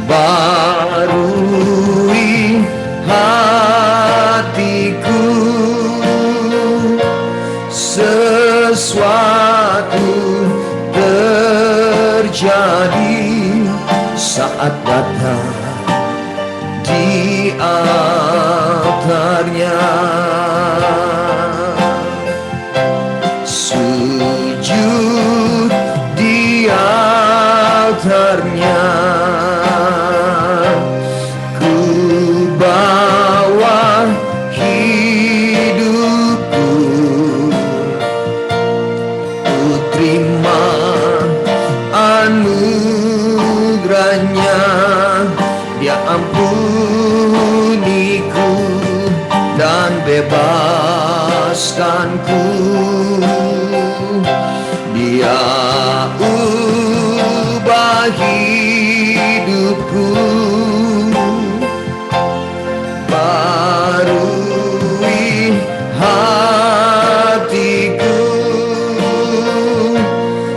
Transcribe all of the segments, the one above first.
barui hatiku, sesuatu terjadi saat datang di altarnya. Sujud di altarnya, ku bawa hidupku, ku terima anugerahnya. Dia ampuniku dan bebaskanku. Dia ubah hidupku, barui hatiku,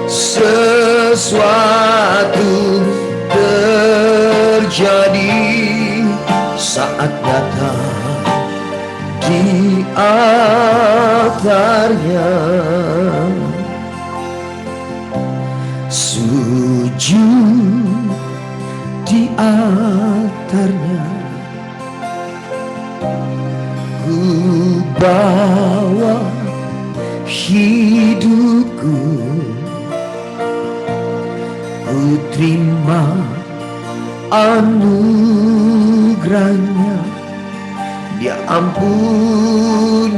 sesuatu terjadi saat datang di altarnya. Sujud di altarnya, ku bawa hidupku, ku terima anugerahnya. Dia ampuniku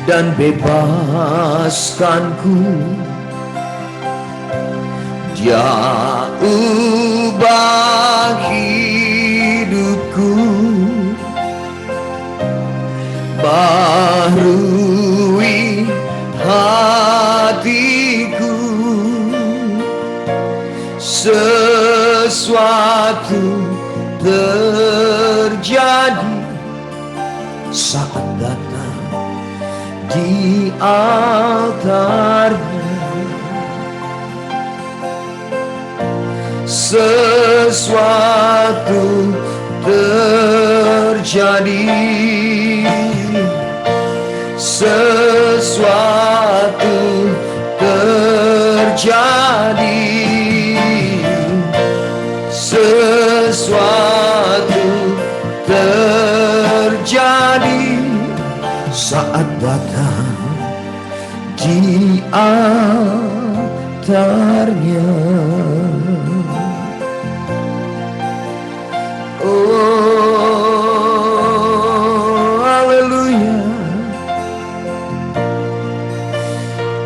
dan bebaskanku. Dia ubah hidupku, barui hatiku, sesuatu terjadi saat datang di altarnya. Sesuatu terjadi, sesuatu terjadi, sesuatu terjadi saat datang di altarnya. Oh, haleluya,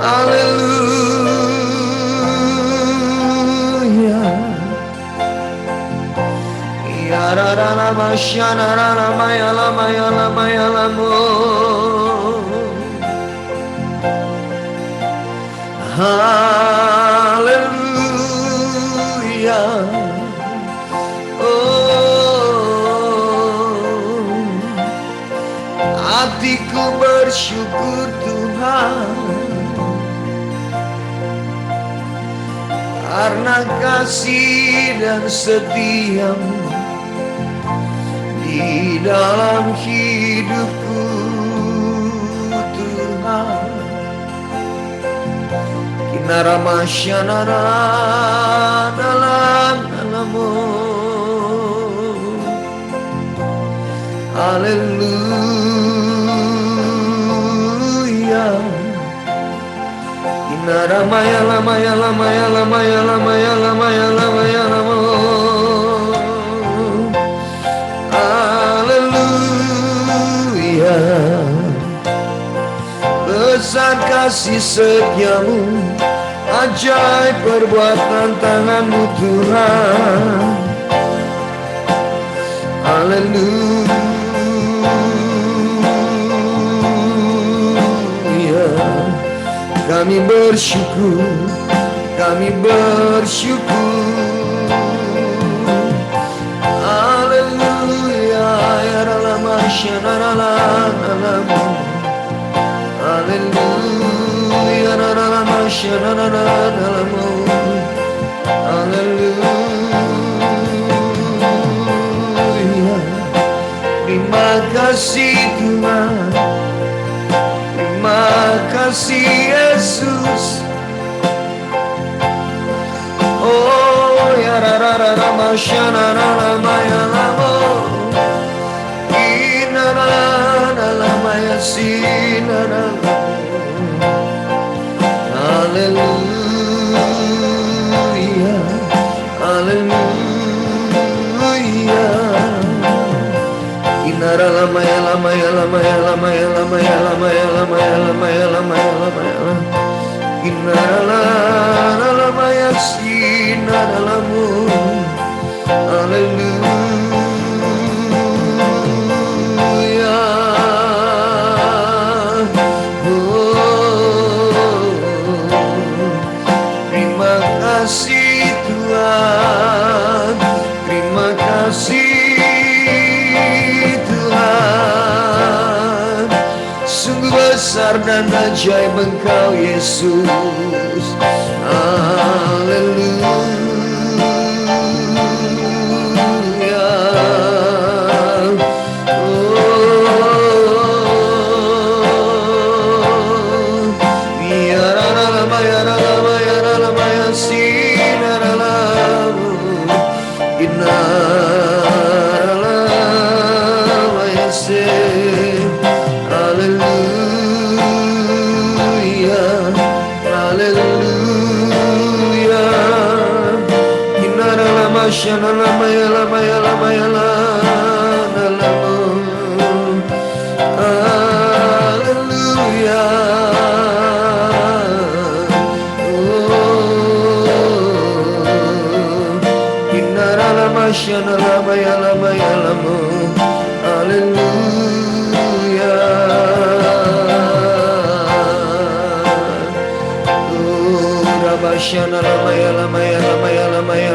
haleluya. Ya rara masyana rara mayala mayala mayala mo. Haleluya. Hatiku bersyukur Tuhan, karena kasih dan setiamu di dalam hidupku Tuhan. Kinara masyanara dalam namamu. Haleluya. Inara maya lama ya lama ya lama ya lama ya lama ya lama ya lama. Haleluya. Besar kasih setiamu, ajaib perbuatan tanganmu Tuhan. Haleluya. Kami bersyukur, kami bersyukur. Haleluya, ya dalam masyarakat. Haleluya, ya dalam masyarakat. Haleluya. kasih Tuhan, terima kasih Yesus. Oh ya rara masyana lama ya lama, inara lama ya sinara. Haleluya, haleluya. Inara lama ya lama ya lama ya lama ya lama ya lama ya lama ya lama ya lama ya lama ya lama. Inara lama ya sinara lamu. Haleluya. Terima kasih Tuhan, terima kasih Tuhan. Sungguh besar dan ajaib Engkau Yesus. Haleluya. Shana lama ya lama ya lama ya lama. Haleluya. Inara lama shana lama ya lama ya lama. Haleluya. Rabashana lama ya lama ya lama ya lama ya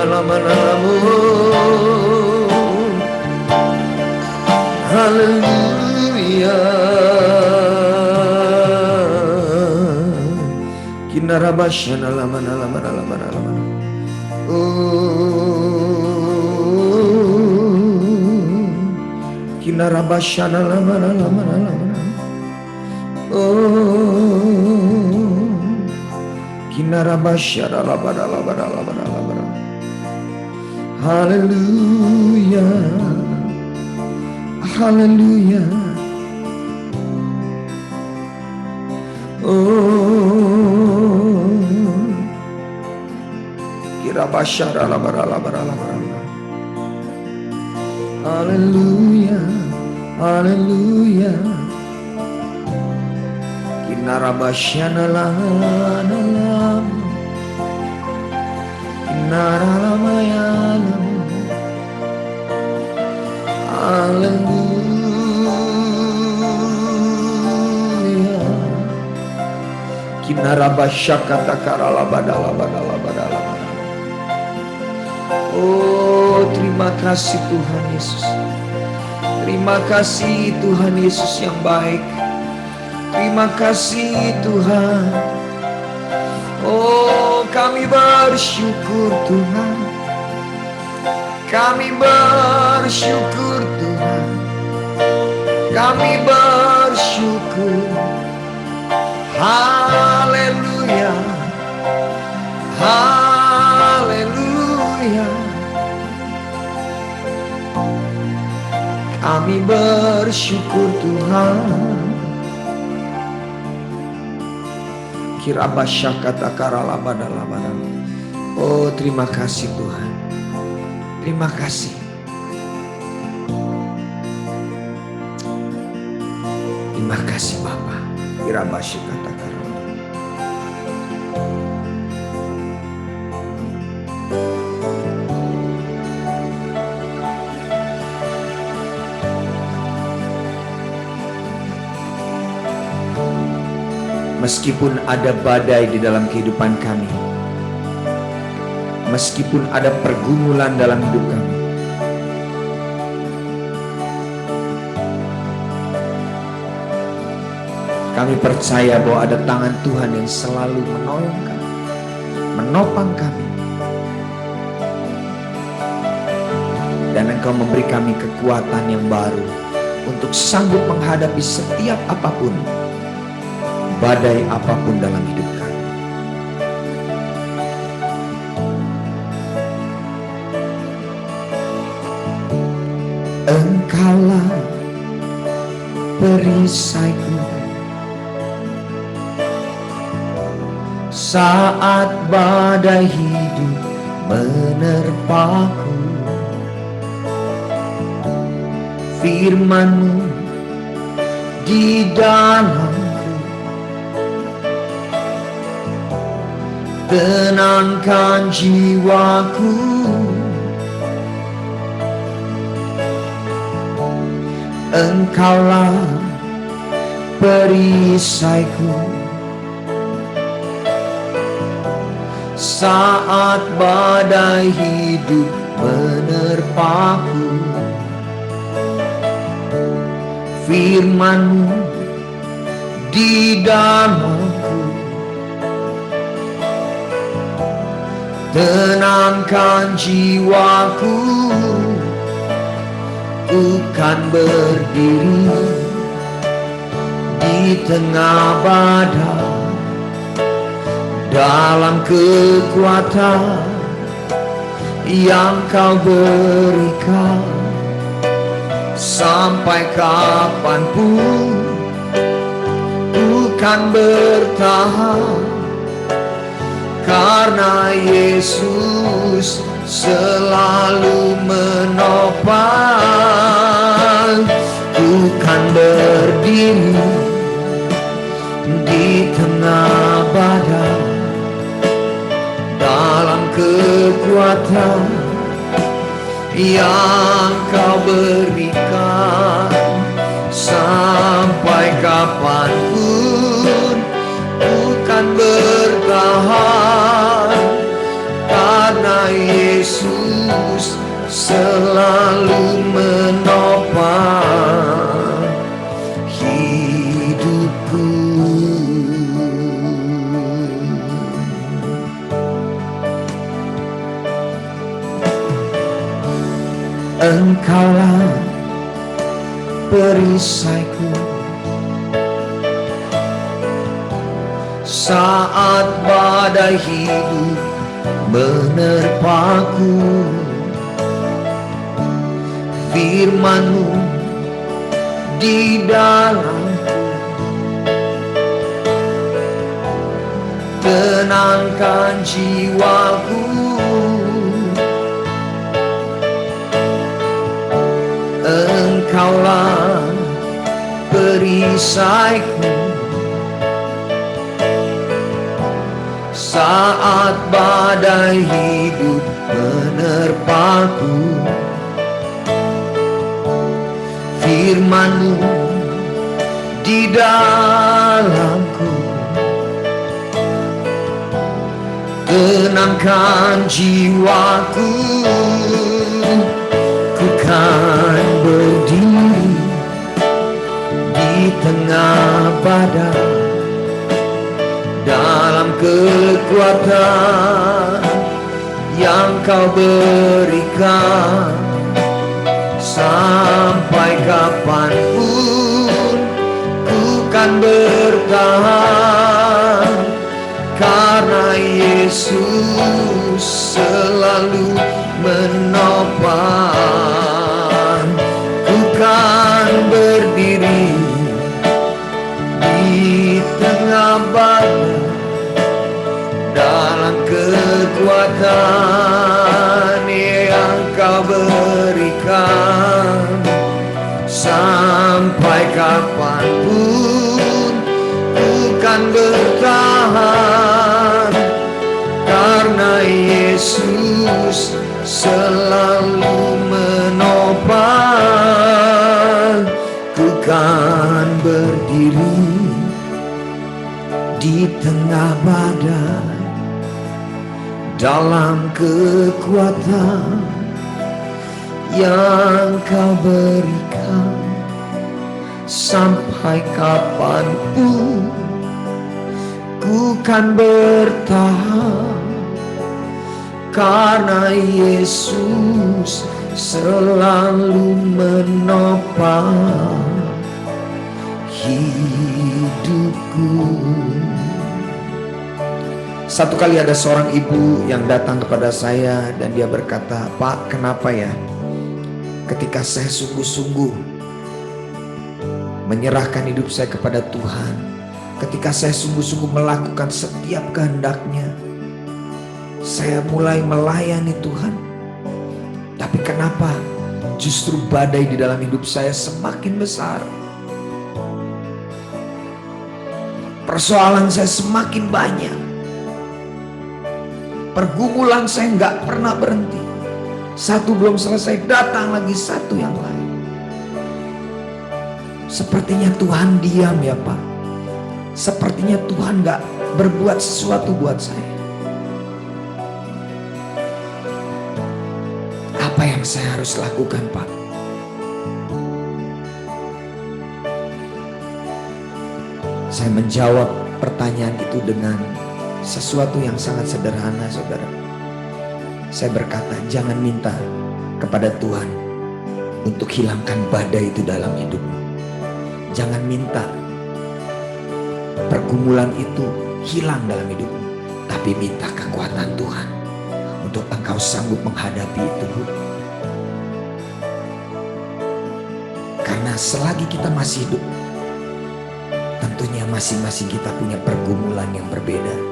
lama lamu. Haleluya. Kinarabashana lama lama lama lama. Kinarabashana lama lama lama. Kinarabashara labara labara labara labara. Haleluya, haleluya. Oh, kirabashara labara labara labara. Haleluya, haleluya. Kinarabashana lalam, kinaralamayana. Haleluya. Kinarabashakata karala badala badala badala. Oh, terima kasih Tuhan Yesus. Terima kasih Tuhan Yesus yang baik. Terima kasih Tuhan. Oh, kami bersyukur Tuhan. Kami bersyukur Tuhan. Kami bersyukur. Haleluya. Haleluya. Kami bersyukur Tuhan. Kirabasyakata karalabadalabada. Oh, terima kasih Tuhan. Terima kasih. Terima kasih Bapa. Kirabasyakata karalabada. Meskipun ada badai di dalam kehidupan kami, meskipun ada pergumulan dalam hidup kami, kami percaya bahwa ada tangan Tuhan yang selalu menolong kami, menopang kami, dan Engkau memberi kami kekuatan yang baru, untuk sanggup menghadapi setiap apapun, badai apapun dalam hidup kami. Engkaulah perisaiku saat badai hidup menerpaku. Firman-Mu di dalamku tenangkan jiwaku. Engkaulah perisaiku saat badai hidup menerpaku. Firman-Mu di dalamku tenangkan jiwaku. Ku kan berdiri di tengah badai dalam kekuatan yang Kau berikan. Sampai kapanpun ku kan bertahan, karena Yesus selalu menopang. Ku kan berdiri di tengah badai dalam kekuatan yang Kau berikan. Sampai kapanpun ku kan bertahan, karena Yesus selalu menopang hidupku. Engkaulah perisaiku saat badai hidup menerpaku. Firman-Mu di dalamku tenangkan jiwaku. Engkaulah perisaiku saat badai hidup menerpaku. Firman-Mu di dalamku tenangkan jiwaku. Ku kan berdiri di tengah badai dalam kekuatan yang Kau berikan. Sampai kapanpun ku kan bertahan, karena Yesus selalu menopang. Ku kan berdiri di tengah badai dalam kekuatan yang Kau berikan. Sampai kapanpun ku kan bertahan, karena Yesus selalu menopang. Ku kan berdiri di tengah badai dalam kekuatan yang Kau berikan. Sampai kapanpun ku kan bertahan, karena Yesus selalu menopang hidupku. Satu kali ada seorang ibu yang datang kepada saya dan dia berkata, "Pak, kenapa ya ketika saya sungguh-sungguh menyerahkan hidup saya kepada Tuhan, ketika saya sungguh-sungguh melakukan setiap kehendak-Nya, saya mulai melayani Tuhan, tapi kenapa justru badai di dalam hidup saya semakin besar? Persoalan saya semakin banyak. Pergumulan saya nggak pernah berhenti. Satu belum selesai, datang lagi satu yang lain. Sepertinya Tuhan diam ya Pak. Sepertinya Tuhan nggak berbuat sesuatu buat saya. Apa yang saya harus lakukan Pak?" Saya menjawab pertanyaan itu dengan sesuatu yang sangat sederhana, saudara. Saya berkata, jangan minta kepada Tuhan untuk hilangkan badai itu dalam hidupmu. Jangan minta pergumulan itu hilang dalam hidupmu, tapi minta kekuatan Tuhan untuk engkau sanggup menghadapi itu. Karena selagi kita masih hidup, tentunya masing-masing kita punya pergumulan yang berbeda.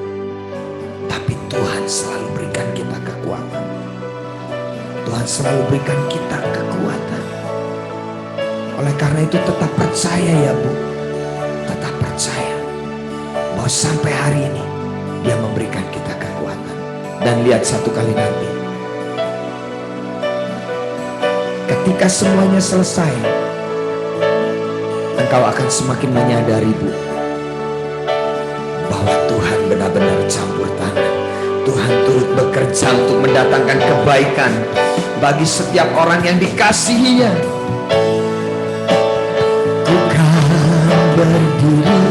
Tapi Tuhan selalu berikan kita kekuatan. Tuhan selalu berikan kita kekuatan. Oleh karena itu tetap percaya ya Bu. Tetap percaya bahwa sampai hari ini Dia memberikan kita kekuatan. Dan lihat satu kali nanti, ketika semuanya selesai, engkau akan semakin menyadari Bu, bahwa Tuhan benar-benar campur tangan. Tuhan turut bekerja untuk mendatangkan kebaikan bagi setiap orang yang dikasihinya. Ku kan berdiri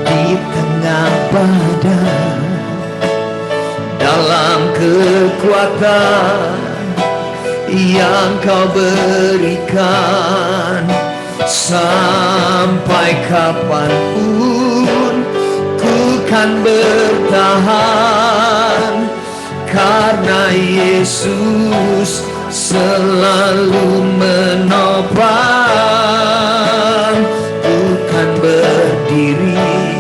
di tengah badai dalam kekuatan yang Kau berikan. Sampai kapanpun ku kan bertahan, karena Yesus selalu menopang. Ku kan berdiri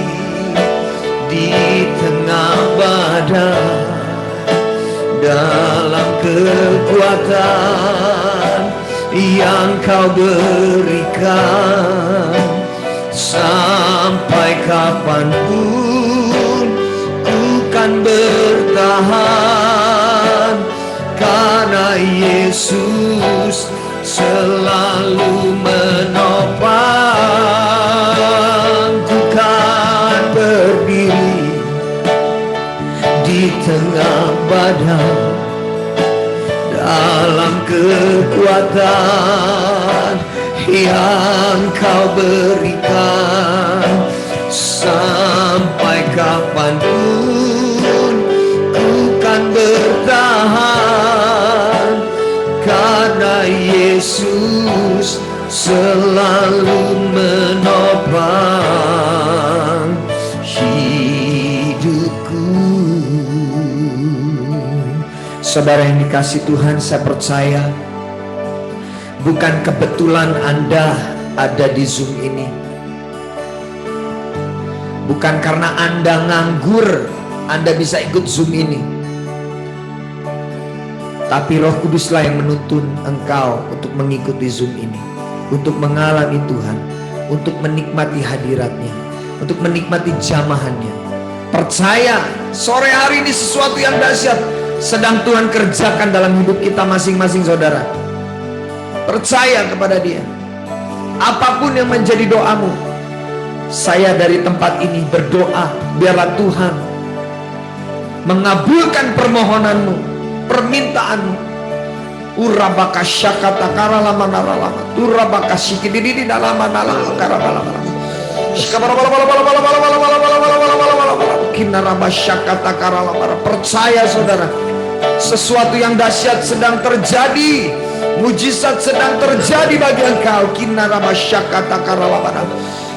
di tengah badai dalam kekuatan yang Kau berikan. Sampai kapanpun ku kan bertahan, karena Yesus selalu menopang. Ku kan berdiri di tengah badai dalam kekuatan yang Kau berikan. Sampai kapanpun ku kan bertahan, karena Yesus selalu menopang hidupku. Saudara yang dikasihi Tuhan, saya percaya bukan kebetulan Anda ada di Zoom ini. Bukan karena Anda nganggur Anda bisa ikut Zoom ini. Tapi Roh Kuduslah yang menuntun engkau untuk mengikuti Zoom ini, untuk mengalami Tuhan, untuk menikmati hadiratnya, untuk menikmati jamahannya. Percaya sore hari ini sesuatu yang dahsyat sedang Tuhan kerjakan dalam hidup kita masing-masing, saudara. Percaya kepada Dia. Apapun yang menjadi doamu, saya dari tempat ini berdoa, biarlah Tuhan mengabulkan permohonanmu, permintaanmu. Urabaka syakata karalama naralama, urabaka sikididi dalama nalama karalama. Percaya saudara, Sesuatu yang dahsyat sedang terjadi. Mujizat sedang terjadi bagi engkau. Kinarabasyakata karalabada.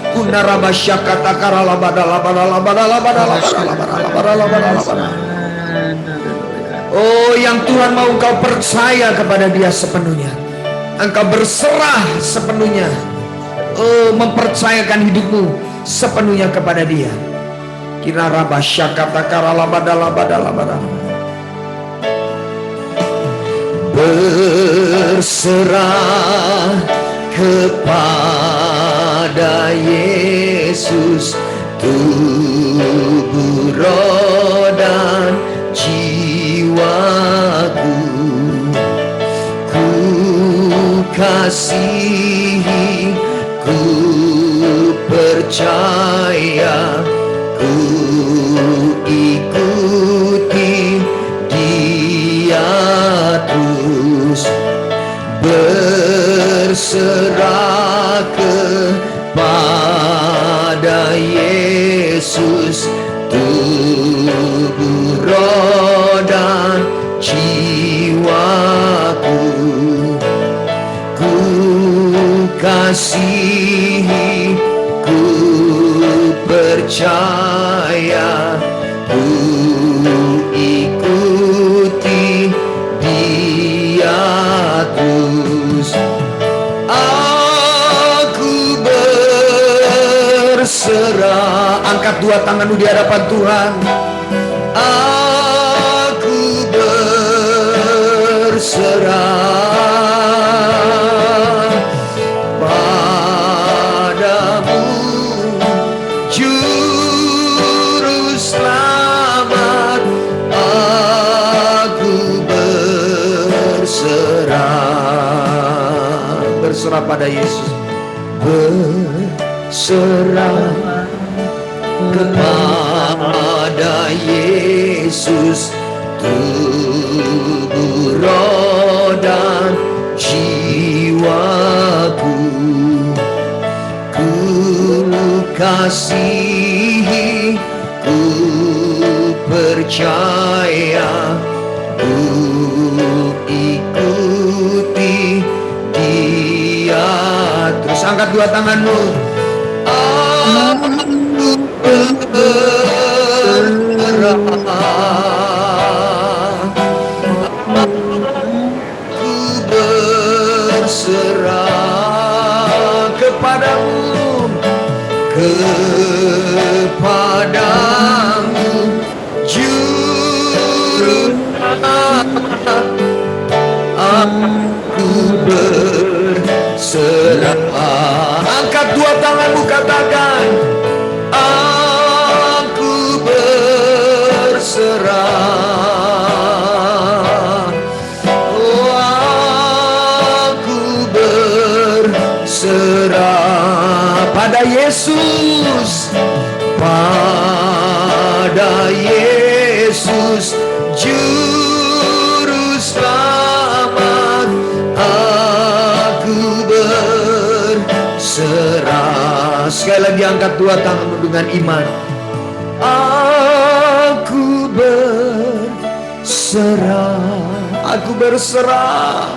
Kunarabasyakata karalabada labada labada labada labada labada labada labada. Oh, yang Tuhan mau engkau percaya kepada Dia sepenuhnya. Engkau berserah sepenuhnya. Oh, mempercayakan hidupmu sepenuhnya kepada Dia. Kinarabasyakata karalabada labada labada. Berserah kepada Yesus, tubuh, roh dan jiwaku. Ku kasihi, ku percaya, ku ikuti Dia terus. Berserah kepada Yesus, tubuh, roh dan jiwaku. Ku kasihi, ku percaya, ku ikuti Dia terus. Aku berserah. Angkat dua tanganmu di hadapan Tuhan. Aku berserah padamu, Juru Selamat. Aku berserah pada Yesus. Berserah kepada Yesus, tubuh, roh dan jiwaku. Ku kasihi, ku percaya, ku ikuti Dia terus. Angkat dua tanganmu. Aku berserah kepadamu, Juru Selamat. Aku berserah. Angkat dua tanganmu, katakan, aku berserah. Oh, aku berserah pada Yesus, pada Yesus, Juru Selamat. Aku berserah. Sekali lagi angkat dua tanganmu dengan iman. Aku berserah. Aku berserah.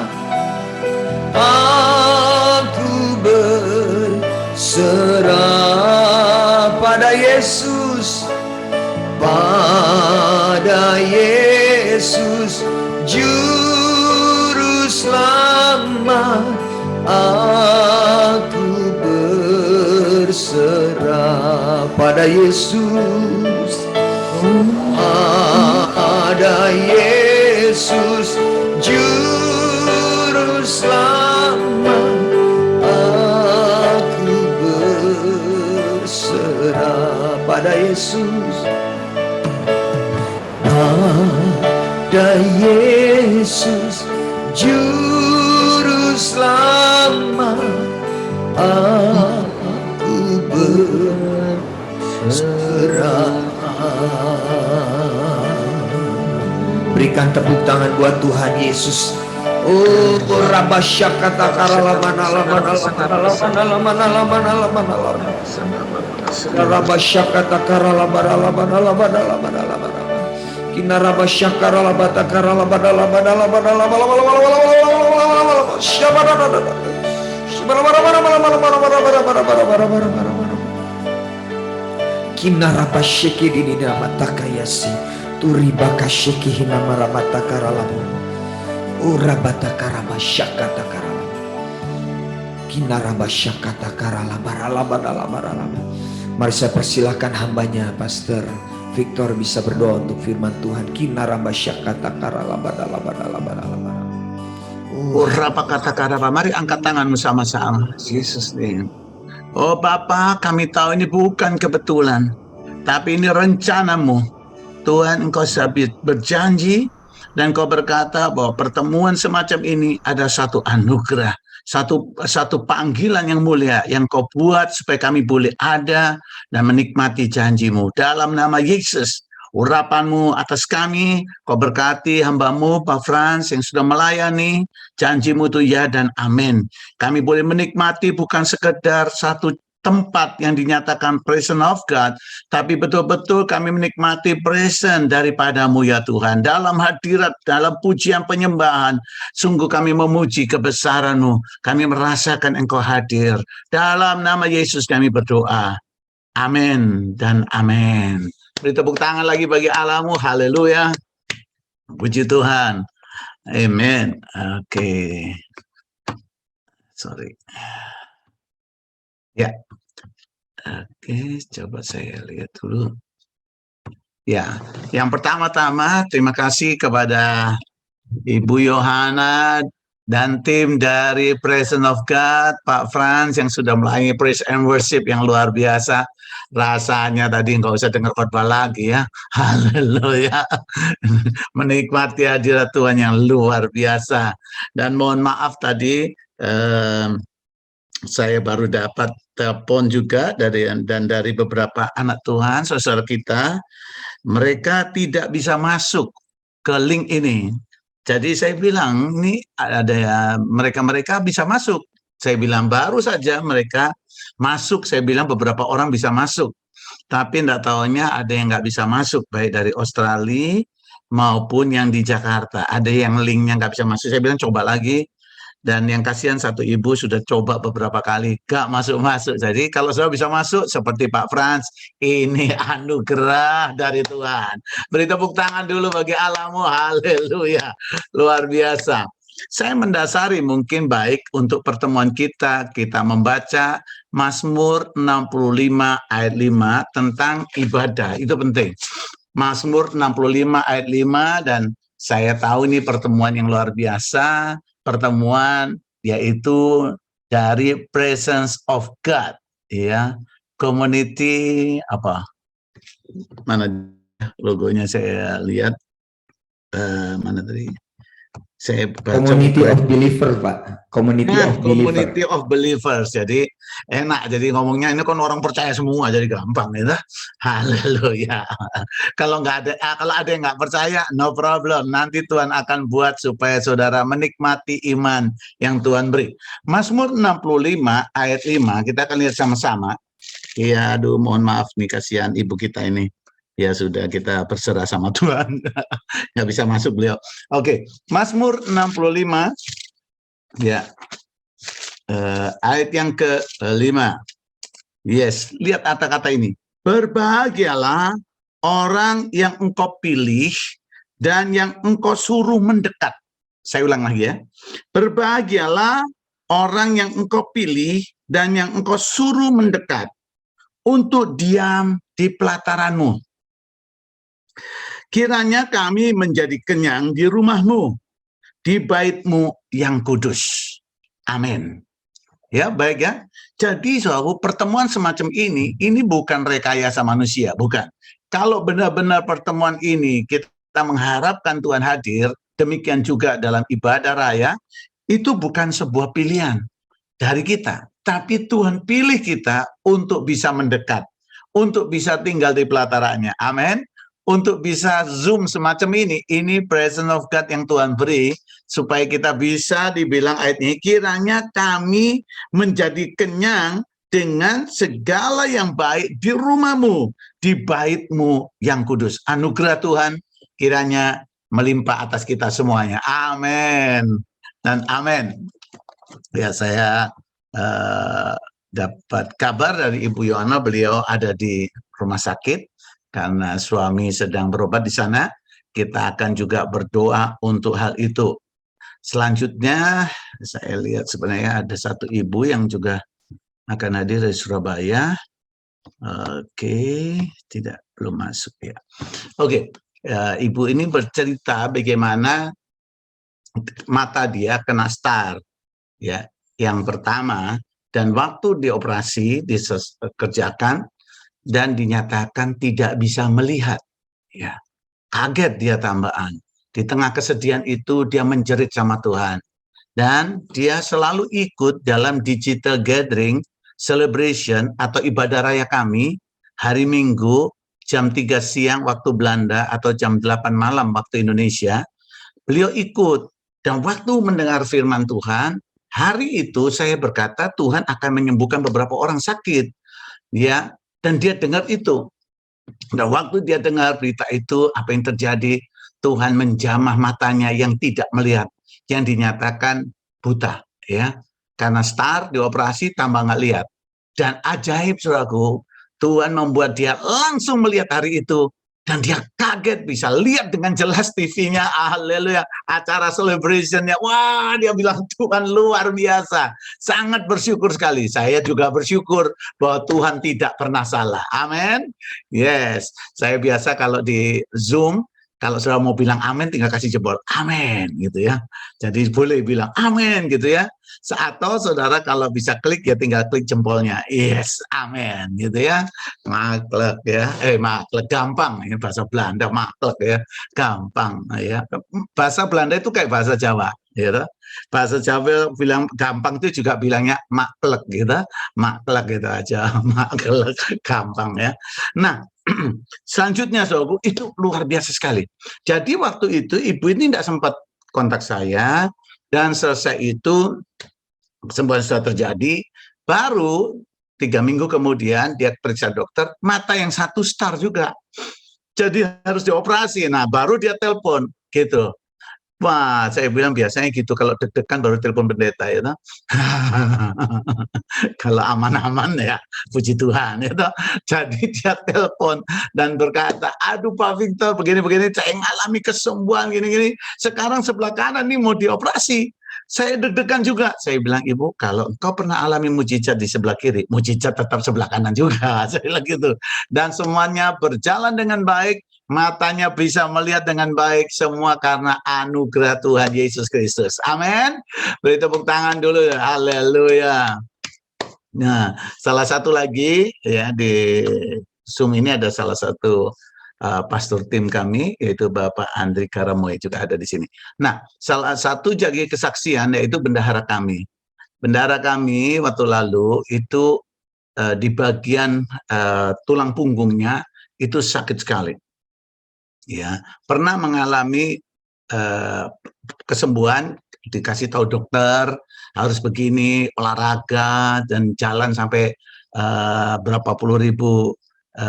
Aku berserah pada Yesus, pada Yesus, Juru Selamat. Aku berserah pada Yesus, pada Yesus, Juru Selamat. Aku berserah pada Yesus, pada Yesus, Juru Selamat. Aku berserah. Berikan tepuk tangan buat Tuhan Yesus. Oh, rabasyakata karalamana lamana lamana lamana lamana lamana lamana rabasyakata karalamana lamana lamana lamana lamana. Kinaraba syakara labata karala badala badala badala Kinaraba syeki dina mataka yasi turibaka syeki hina maramata karalamu urabata karaba syakata karala Kinaraba syakata karala barala badala barala. Mari saya persilakan hambanya Pastor Victor bisa berdoa untuk firman Tuhan. Kinaraba syakata karala badala badala badala badala. Urapa kata karaba, mari angkat tanganmu sama-sama. Yesus name. Oh Bapa, kami tahu ini bukan kebetulan, tapi ini rencanamu. Tuhan, Engkau berjanji dan Engkau berkata bahwa pertemuan semacam ini ada satu anugerah, satu panggilan yang mulia yang Kau buat supaya kami boleh ada dan menikmati janjimu. Dalam nama Yesus, urapanmu atas kami, Kau berkati hambamu Pak Frans yang sudah melayani, janjimu itu ya dan amin. Kami boleh menikmati bukan sekedar satu tempat yang dinyatakan presence of God, tapi betul-betul kami menikmati presence daripadamu ya Tuhan. Dalam hadirat, dalam pujian penyembahan, sungguh kami memuji kebesaran-Mu. Kami merasakan Engkau hadir. Dalam nama Yesus kami berdoa. Amin dan amin. Beri tepuk tangan lagi bagi Allahmu. Haleluya. Puji Tuhan. Amin. Oke. Sorry. Ya. Oke, coba saya lihat dulu. Ya, yang pertama-tama terima kasih kepada Ibu Yohana dan tim dari Presence of God, Pak Frans yang sudah melayani praise and worship yang luar biasa. Rasanya tadi nggak usah dengar khotbah lagi ya. Haleluya. Menikmati hadirat Tuhan yang luar biasa. Dan mohon maaf tadi saya baru dapat telepon juga dari beberapa anak Tuhan, saudara kita, mereka tidak bisa masuk ke link ini. Jadi saya bilang, ini ada ya, mereka bisa masuk. Saya bilang baru saja mereka masuk, saya bilang beberapa orang bisa masuk. Tapi enggak tahunya ada yang nggak bisa masuk, baik dari Australia maupun yang di Jakarta. Ada yang linknya nggak bisa masuk, saya bilang coba lagi. Dan yang kasihan satu ibu sudah coba beberapa kali, gak masuk-masuk. Jadi kalau saya bisa masuk seperti Pak Frans, ini anugerah dari Tuhan. Beri tepuk tangan dulu bagi Allahmu, haleluya. Luar biasa. Saya mendasari mungkin baik untuk pertemuan kita membaca Mazmur 65 ayat 5 tentang ibadah, itu penting. Mazmur 65 ayat 5 dan saya tahu ini pertemuan yang luar biasa, pertemuan yaitu dari Presence of God, ya, community apa? Mana logonya saya lihat mana tadi? Saya baca Community of Believer, Pak. Community of Believers. Jadi enak. Jadi ngomongnya ini kan orang percaya semua, jadi gampang gitu. Haleluya. Kalau ada yang nggak percaya, no problem. Nanti Tuhan akan buat supaya saudara menikmati iman yang Tuhan beri. Mazmur 65 ayat 5 kita akan lihat sama-sama. Iya, aduh mohon maaf nih, kasihan ibu kita ini. Ya sudah, kita berserah sama Tuhan. Nggak bisa masuk beliau. Oke, Mazmur 65 ya, ayat yang ke-5. Yes, lihat kata-kata ini. Berbahagialah orang yang engkau pilih dan yang engkau suruh mendekat. Saya ulang lagi ya. Berbahagialah orang yang engkau pilih dan yang engkau suruh mendekat untuk diam di pelataranmu. Kiranya kami menjadi kenyang di rumahmu, di baitmu yang kudus. Amin. Ya, baik ya. Jadi saudara, pertemuan semacam ini bukan rekayasa manusia, bukan. Kalau benar-benar pertemuan ini kita mengharapkan Tuhan hadir, demikian juga dalam ibadah raya, itu bukan sebuah pilihan dari kita. Tapi Tuhan pilih kita untuk bisa mendekat, untuk bisa tinggal di pelatarannya. Amin. Untuk bisa Zoom semacam ini presence of God yang Tuhan beri, supaya kita bisa dibilang ayat ini, kiranya kami menjadi kenyang dengan segala yang baik di rumahmu, di baitmu yang kudus. Anugerah Tuhan kiranya melimpah atas kita semuanya. Amin dan amin. Ya, saya dapat kabar dari Ibu Yohana, beliau ada di rumah sakit karena suami sedang berobat di sana. Kita akan juga berdoa untuk hal itu. Selanjutnya saya lihat sebenarnya ada satu ibu yang juga akan hadir dari Surabaya. Oke, belum masuk ya. Oke, ibu ini bercerita bagaimana mata dia kena star, ya. Yang pertama, dan waktu dioperasi dikerjakan dan dinyatakan tidak bisa melihat, ya. Kaget dia tambahan. Di tengah kesedihan itu dia menjerit sama Tuhan. Dan dia selalu ikut dalam digital gathering, celebration atau ibadah raya kami hari Minggu jam 3 siang waktu Belanda atau jam 8 malam waktu Indonesia. Beliau ikut dan waktu mendengar firman Tuhan, hari itu saya berkata Tuhan akan menyembuhkan beberapa orang sakit. Ya, dan dia dengar itu. Dan waktu dia dengar berita itu, apa yang terjadi? Tuhan menjamah matanya yang tidak melihat, yang dinyatakan buta, ya, karena star dioperasi tambah nggak lihat. Dan ajaib, saudaraku, Tuhan membuat dia langsung melihat hari itu. Dan dia kaget bisa lihat dengan jelas TV-nya, haleluya, acara celebration-nya. Wah, dia bilang Tuhan luar biasa. Sangat bersyukur sekali. Saya juga bersyukur bahwa Tuhan tidak pernah salah. Amin. Yes, saya biasa kalau di Zoom, kalau saudara mau bilang amin tinggal kasih jempol, amin gitu ya. Jadi boleh bilang amin gitu ya. Atau saudara kalau bisa klik ya tinggal klik jempolnya. Yes, amin gitu ya. Maklek ya. Maklek gampang. Ini bahasa Belanda maklek ya. Gampang ya. Bahasa Belanda itu kayak bahasa Jawa gitu. Bahasa Jawa bilang gampang itu juga bilangnya maklek gitu. Maklek gitu aja. Maklek gampang ya. Nah, selanjutnya saudaraku, itu luar biasa sekali. Jadi waktu itu ibu ini tidak sempat kontak saya, dan selesai itu semua sudah terjadi. Baru 3 minggu kemudian dia periksa dokter, mata yang satu star juga, jadi harus dioperasi. Nah baru dia telepon gitu. Wah, saya bilang biasanya gitu, kalau deg-degan baru telepon pendeta ya. Kalau aman-aman ya, puji Tuhan ya. Jadi dia telepon dan berkata, aduh Pak Victor, begini-begini, saya mengalami kesembuhan gini-gini. Sekarang sebelah kanan nih mau dioperasi. Saya deg-degan juga. Saya bilang, Ibu, kalau engkau pernah alami mujizat di sebelah kiri, mujizat tetap sebelah kanan juga. Saya bilang gitu. Dan semuanya berjalan dengan baik. Matanya bisa melihat dengan baik, semua karena anugerah Tuhan Yesus Kristus. Amin. Beri tepuk tangan dulu ya. Haleluya. Nah, salah satu lagi ya di Zoom ini ada salah satu pastor tim kami, yaitu Bapak Andri Karamoy juga ada di sini. Nah, salah satu jaga kesaksian yaitu bendahara kami. Bendahara kami waktu lalu itu di bagian tulang punggungnya itu sakit sekali. Ya, pernah mengalami kesembuhan, dikasih tahu dokter harus begini, olahraga dan jalan sampai berapa puluh ribu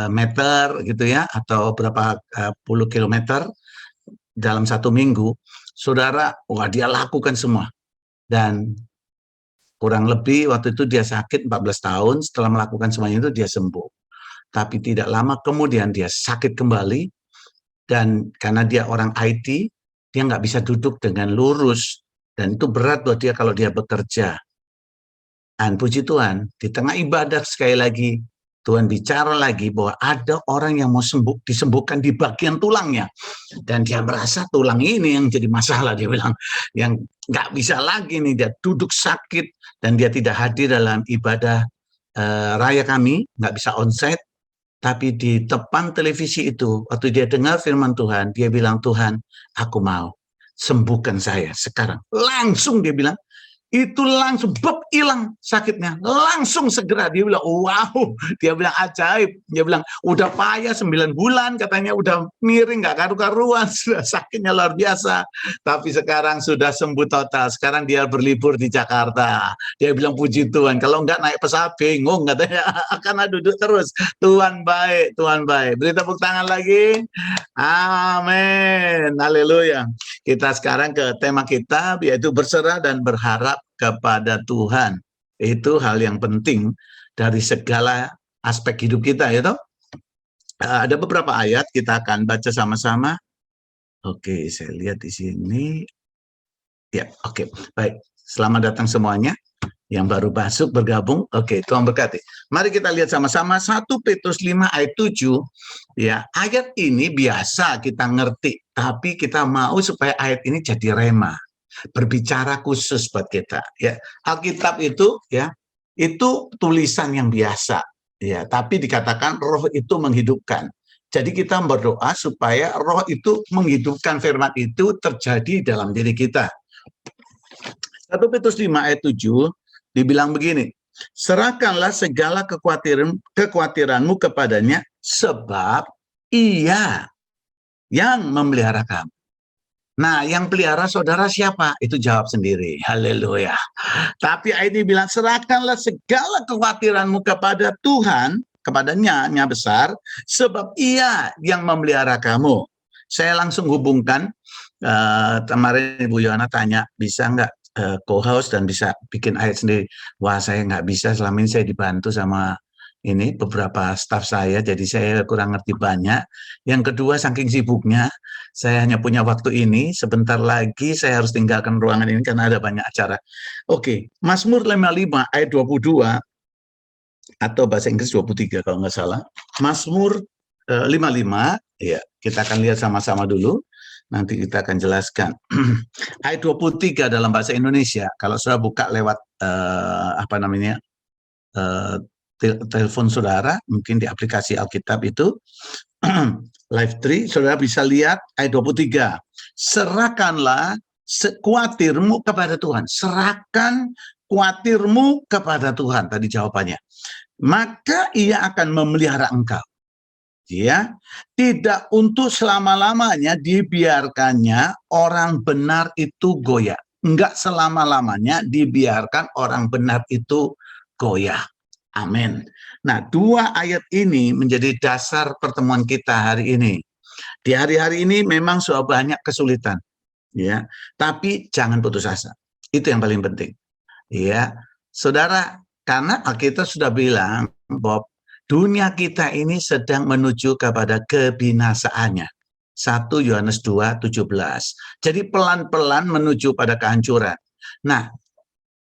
meter gitu ya, atau berapa puluh kilometer dalam 1 minggu. Saudara, wah dia lakukan semua. Dan kurang lebih waktu itu dia sakit 14 tahun, setelah melakukan semuanya itu dia sembuh. Tapi tidak lama kemudian dia sakit kembali. Dan karena dia orang IT, dia nggak bisa duduk dengan lurus. Dan itu berat buat dia kalau dia bekerja. Dan puji Tuhan, di tengah ibadah sekali lagi, Tuhan bicara lagi bahwa ada orang yang mau disembuhkan di bagian tulangnya. Dan dia merasa tulang ini yang jadi masalah, dia bilang. Yang nggak bisa lagi nih, dia duduk sakit. Dan dia tidak hadir dalam ibadah raya kami, nggak bisa onsite. Tapi di depan televisi itu, waktu dia dengar firman Tuhan, dia bilang, Tuhan, aku mau sembuhkan saya sekarang. Langsung dia bilang, itu langsung hilang sakitnya, langsung segera. Dia bilang wow, dia bilang ajaib, dia bilang udah payah 9 bulan katanya, udah miring nggak karu-karuan, sudah sakitnya luar biasa, tapi sekarang sudah sembuh total. Sekarang dia berlibur di Jakarta. Dia bilang puji Tuhan, kalau nggak naik pesawat bingung katanya, karena duduk terus. Tuhan baik, Tuhan baik. Beri tepuk tangan lagi. Amin, haleluya. Kita sekarang ke tema kita, yaitu berserah dan berharap kepada Tuhan. Itu hal yang penting dari segala aspek hidup kita, ya toh. Ada beberapa ayat kita akan baca sama-sama. Oke, saya lihat di sini. Ya, oke, baik. Selamat datang semuanya yang baru masuk bergabung. Oke, Tuhan berkati. Mari kita lihat sama-sama 1 Petrus 5 ayat 7. Ya, ayat ini biasa kita ngerti, tapi kita mau supaya ayat ini jadi rema, berbicara khusus buat kita. Ya, Alkitab itu ya, itu tulisan yang biasa. Ya, tapi dikatakan roh itu menghidupkan. Jadi kita berdoa supaya roh itu menghidupkan firman itu terjadi dalam diri kita. 1 Petrus 5 ayat 7 dibilang begini, serahkanlah segala kekhawatiranmu kepadanya, sebab ia yang memelihara kamu. Nah, yang pelihara saudara siapa? Itu jawab sendiri. Haleluya. Tapi ayat ini bilang, serahkanlah segala kekhawatiranmu kepada Tuhan, kepadanya yang besar, sebab ia yang memelihara kamu. Saya langsung hubungkan, kemarin Ibu Yohana tanya, bisa nggak co-host dan bisa bikin ayat sendiri? Wah, saya nggak bisa, selama ini saya dibantu sama ini beberapa staf saya, jadi saya kurang ngerti banyak. Yang kedua, saking sibuknya, saya hanya punya waktu ini, sebentar lagi saya harus tinggalkan ruangan ini karena ada banyak acara. Oke, Mazmur 55 ayat 22, atau bahasa Inggris 23 kalau nggak salah. Mazmur 55, ya kita akan lihat sama-sama dulu. Nanti kita akan jelaskan. Ayat 23 dalam bahasa Indonesia, kalau sudah buka lewat telepon saudara, mungkin di aplikasi Alkitab itu, Live 3, saudara bisa lihat ayat 23. Serahkanlah kuatirmu kepada Tuhan. Serahkan kuatirmu kepada Tuhan, tadi jawabannya. Maka ia akan memelihara engkau. Ya, tidak untuk selama-lamanya dibiarkannya orang benar itu goyah. Enggak selama-lamanya dibiarkan orang benar itu goyah. Amin. Nah, 2 ayat ini menjadi dasar pertemuan kita hari ini. Di hari-hari ini memang sudah banyak kesulitan, ya. Tapi jangan putus asa. Itu yang paling penting. Ya, saudara, karena Alkitab sudah bilang bahwa dunia kita ini sedang menuju kepada kebinasaannya. 1 Yohanes 2:17. Jadi pelan-pelan menuju pada kehancuran. Nah,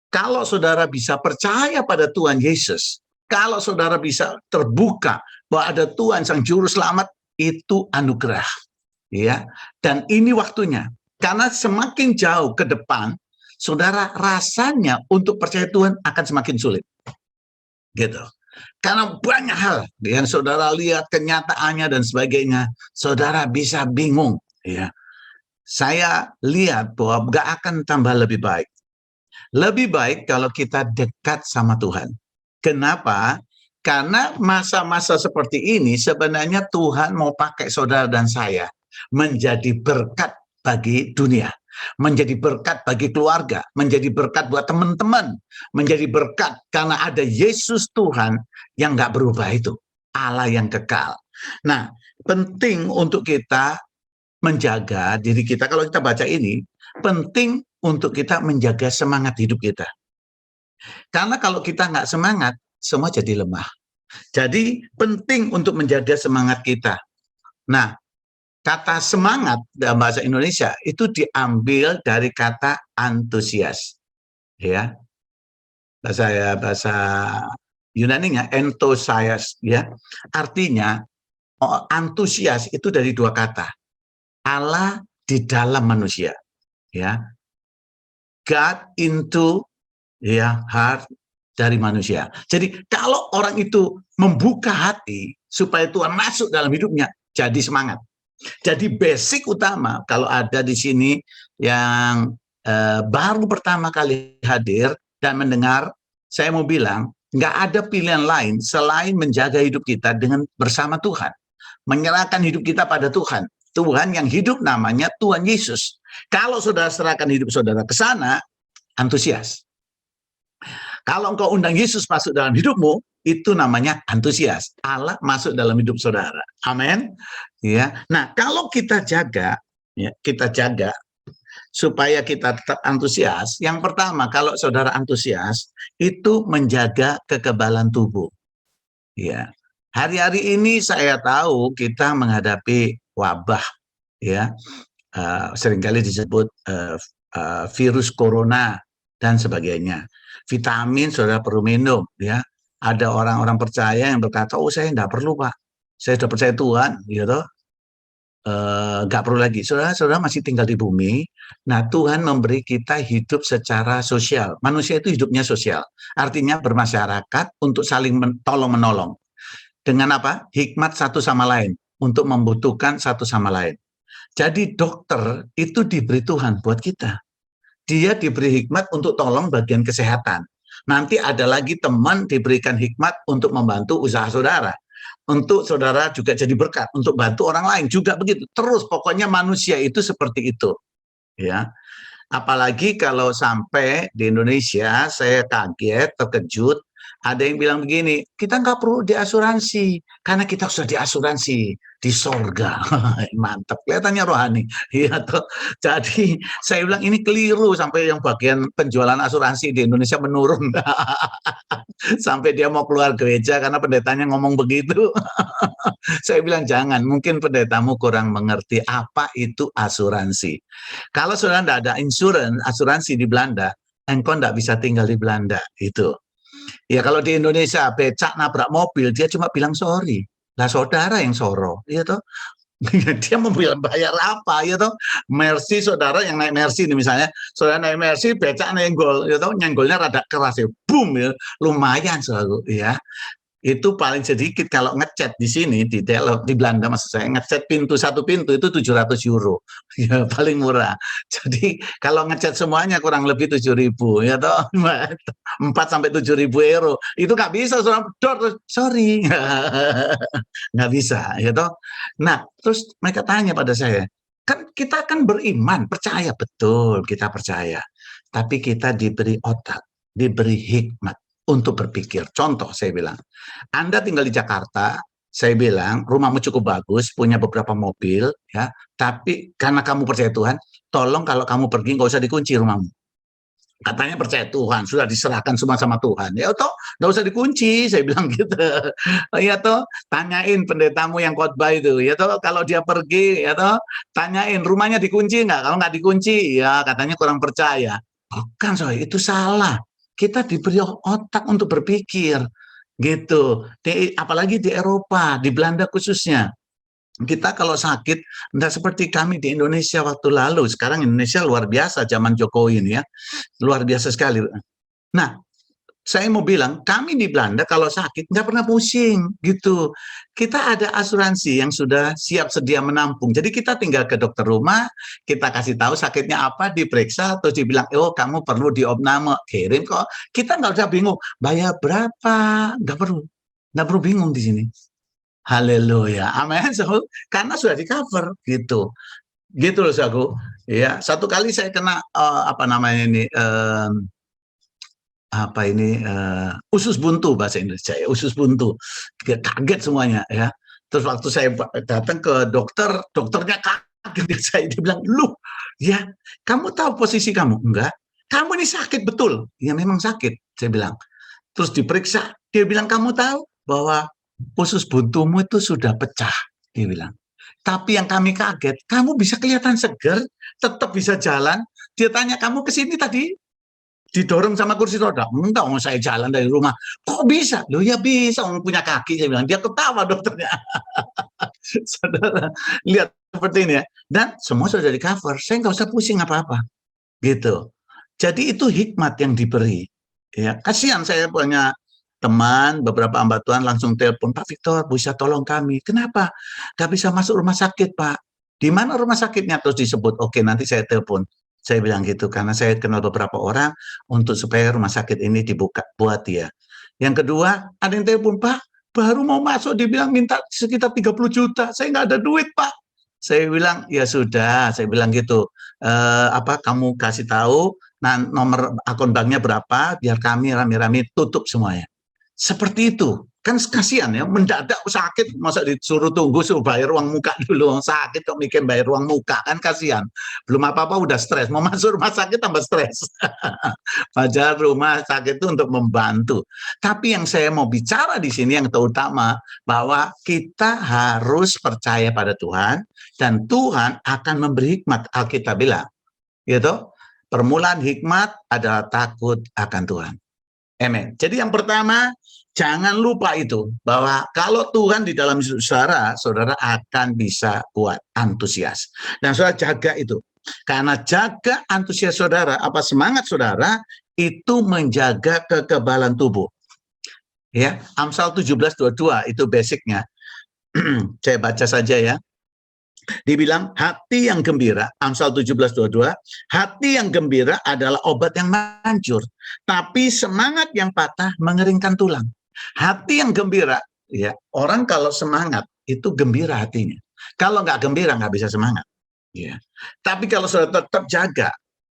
kalau saudara bisa percaya pada Tuhan Yesus, kalau saudara bisa terbuka bahwa ada Tuhan Sang Juru Selamat, itu anugerah. Ya, dan ini waktunya. Karena semakin jauh ke depan, saudara rasanya untuk percaya Tuhan akan semakin sulit. Gitu. Karena banyak hal yang saudara lihat kenyataannya dan sebagainya, saudara bisa bingung. Ya, saya lihat bahwa gak akan tambah lebih baik. Lebih baik kalau kita dekat sama Tuhan. Kenapa? Karena masa-masa seperti ini sebenarnya Tuhan mau pakai saudara dan saya menjadi berkat bagi dunia, menjadi berkat bagi keluarga, menjadi berkat buat teman-teman, menjadi berkat karena ada Yesus Tuhan yang nggak berubah itu, Allah yang kekal. Nah, penting untuk kita menjaga diri kita. Kalau kita baca ini, penting untuk kita menjaga semangat hidup kita. Karena kalau kita nggak semangat, semua jadi lemah. Jadi penting untuk menjaga semangat kita. Nah, kata semangat dalam bahasa Indonesia itu diambil dari kata antusias. Ya. Bahasa Yunaninya enthusias, ya. Artinya antusias itu dari 2 kata. Allah di dalam manusia, ya. God into, ya, heart dari manusia. Jadi kalau orang itu membuka hati supaya Tuhan masuk dalam hidupnya, jadi semangat. Jadi basic utama kalau ada di sini yang baru pertama kali hadir dan mendengar, saya mau bilang, nggak ada pilihan lain selain menjaga hidup kita dengan bersama Tuhan. Menyerahkan hidup kita pada Tuhan. Tuhan yang hidup namanya Tuhan Yesus. Kalau saudara serahkan hidup saudara ke sana, antusias. Kalau engkau undang Yesus masuk dalam hidupmu, itu namanya antusias. Allah masuk dalam hidup saudara. Amin. Ya. Nah, kalau kita jaga, ya, kita jaga supaya kita tetap antusias. Yang pertama, kalau saudara antusias, itu menjaga kekebalan tubuh. Ya. Hari-hari ini saya tahu kita menghadapi wabah, ya, seringkali disebut virus corona dan sebagainya. Vitamin saudara perlu minum, ya. Ada orang-orang percaya yang berkata, oh saya nggak perlu Pak, saya sudah percaya Tuhan, gitu. Nggak perlu lagi. Saudara masih tinggal di bumi. Nah, Tuhan memberi kita hidup secara sosial. Manusia itu hidupnya sosial, artinya bermasyarakat untuk saling tolong-menolong. Dengan apa? Hikmat satu sama lain, untuk membutuhkan satu sama lain. Jadi dokter itu diberi Tuhan buat kita. Dia diberi hikmat untuk tolong bagian kesehatan. Nanti ada lagi teman diberikan hikmat untuk membantu usaha saudara. Untuk saudara juga jadi berkat, untuk bantu orang lain juga begitu. Terus pokoknya manusia itu seperti itu. Ya. Apalagi kalau sampai di Indonesia, saya kaget, terkejut. Ada yang bilang begini, kita nggak perlu diasuransi, karena kita sudah diasuransi di sorga. Mantap, kelihatannya rohani. Ya, toh. Jadi saya bilang ini keliru, sampai yang bagian penjualan asuransi di Indonesia menurun. Sampai dia mau keluar gereja karena pendetanya ngomong begitu. Saya bilang jangan, mungkin pendetamu kurang mengerti apa itu asuransi. Kalau saudara tidak ada asuransi di Belanda, engkau tidak bisa tinggal di Belanda. Itu. Ya kalau di Indonesia becak nabrak mobil, dia cuma bilang sorry. Lah saudara yang soro, ya toh. Dia mau bayar apa, ya toh. Mercy saudara yang naik Mercy ini misalnya, saudara naik Mercy becak nenggol, ya toh, nyenggolnya rada keras ya, boom ya, lumayan selalu ya. Itu paling sedikit kalau ngecat di sini di Belanda, maksud saya ngecat satu pintu itu 700 euro, ya paling murah. Jadi kalau ngecat semuanya kurang lebih 7.000, ya toh 4 sampai 7.000 euro. Itu nggak bisa, sorry, nggak bisa, ya toh. Nah terus mereka tanya pada saya, kan kita kan beriman, percaya, betul kita percaya, tapi kita diberi otak, diberi hikmat untuk berpikir. Contoh saya bilang, Anda tinggal di Jakarta, saya bilang rumahmu cukup bagus, punya beberapa mobil, ya, tapi karena kamu percaya Tuhan, tolong kalau kamu pergi nggak usah dikunci rumahmu. Katanya percaya Tuhan, sudah diserahkan semua sama Tuhan. Ya toh, nggak usah dikunci, saya bilang gitu. Ya toh, tanyain pendetamu yang khotbah itu. Ya toh, kalau dia pergi, ya toh, tanyain rumahnya dikunci nggak? Kalau nggak dikunci, ya katanya kurang percaya. Bukan, itu salah. Kita diberi otak untuk berpikir, gitu. Apalagi di Eropa, di Belanda khususnya. Kita kalau sakit, enggak seperti kami di Indonesia waktu lalu. Sekarang Indonesia luar biasa zaman Jokowi ini ya, luar biasa sekali. Nah, saya mau bilang, kami di Belanda kalau sakit nggak pernah pusing gitu. Kita ada asuransi yang sudah siap sedia menampung. Jadi kita tinggal ke dokter rumah, kita kasih tahu sakitnya apa, diperiksa, terus dibilang, oh kamu perlu diopname, kirim kok. Kita nggak usah bingung, bayar berapa, nggak perlu bingung di sini. Haleluya, amin. So, karena sudah di cover gitu. Gitu loh aku. Ya, satu kali saya kena apa namanya ini usus buntu bahasa Indonesia ya, usus buntu, kaget semuanya ya. Terus waktu saya datang ke dokter, dokternya kaget saya, dia bilang, lu ya kamu tahu posisi kamu? Enggak, kamu ini sakit betul. Ya memang sakit, saya bilang. Terus diperiksa, dia bilang, kamu tahu bahwa usus buntumu itu sudah pecah, dia bilang. Tapi yang kami kaget, kamu bisa kelihatan seger, tetap bisa jalan. Dia tanya, kamu kesini tadi didorong sama kursi roda? Enggak, saya jalan dari rumah. Kok bisa? Loh ya bisa, orang punya kaki, saya bilang. Dia ketawa dokternya. Saudara, lihat seperti ini ya. Dan semua sudah di cover, saya nggak usah pusing apa-apa. Gitu. Jadi itu hikmat yang diberi. Ya, kasihan saya punya teman, beberapa hamba Tuhan langsung telepon, Pak Victor, bisa tolong kami. Kenapa? Nggak bisa masuk rumah sakit, Pak. Di mana rumah sakitnya? Terus disebut, oke nanti saya telepon. Saya bilang gitu karena saya kenal beberapa orang untuk supaya rumah sakit ini dibuka buat dia. Yang kedua, ada yang telepon, Pak, baru mau masuk dibilang minta sekitar 30 juta. Saya nggak ada duit, Pak. Saya bilang, ya sudah, saya bilang gitu. Kamu kasih tahu nomor akun banknya berapa, biar kami rame-rame tutup semuanya. Seperti itu. Kan kasihan ya, mendadak sakit, masa disuruh tunggu, suruh bayar uang muka dulu. Sakit kok mikir bayar uang muka, kan kasihan. Belum apa-apa udah stres, mau masuk rumah sakit tambah stres. Padahal rumah sakit itu untuk membantu. Tapi yang saya mau bicara di sini yang terutama, bahwa kita harus percaya pada Tuhan, dan Tuhan akan memberi hikmat. Alkitab bilang, gitu. Permulaan hikmat adalah takut akan Tuhan. Amen. Jadi yang pertama, jangan lupa itu, bahwa kalau Tuhan di dalam hidup saudara, saudara akan bisa kuat, antusias. Dan saudara jaga itu. Karena jaga antusias saudara, semangat saudara, itu menjaga kekebalan tubuh. Ya, Amsal 17:22 itu basicnya. Saya baca saja ya. Dibilang hati yang gembira, Amsal 17:22, hati yang gembira adalah obat yang manjur, tapi semangat yang patah mengeringkan tulang. Hati yang gembira, ya, orang kalau semangat itu gembira hatinya. Kalau nggak gembira nggak bisa semangat. Ya. Tapi kalau sudah tetap jaga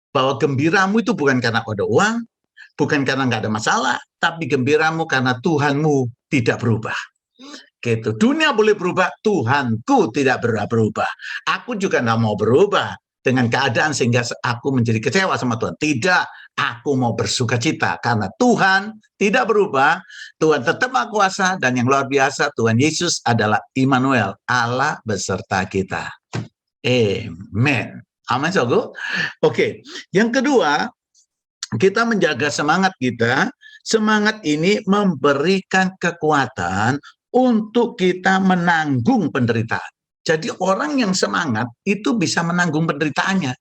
bahwa gembiramu itu bukan karena ada uang, bukan karena nggak ada masalah, tapi gembiramu karena Tuhanmu tidak berubah. Gitu. Dunia boleh berubah, Tuhanku tidak berubah. Aku juga nggak mau berubah dengan keadaan sehingga aku menjadi kecewa sama Tuhan. Tidak, aku mau bersuka cita karena Tuhan tidak berubah. Tuhan tetap Maha Kuasa, dan yang luar biasa, Tuhan Yesus adalah Immanuel, Allah beserta kita. Amen. Amin, Sogo. Oke, yang kedua, kita menjaga semangat kita. Semangat ini memberikan kekuatan untuk kita menanggung penderitaan. Jadi orang yang semangat itu bisa menanggung penderitaannya.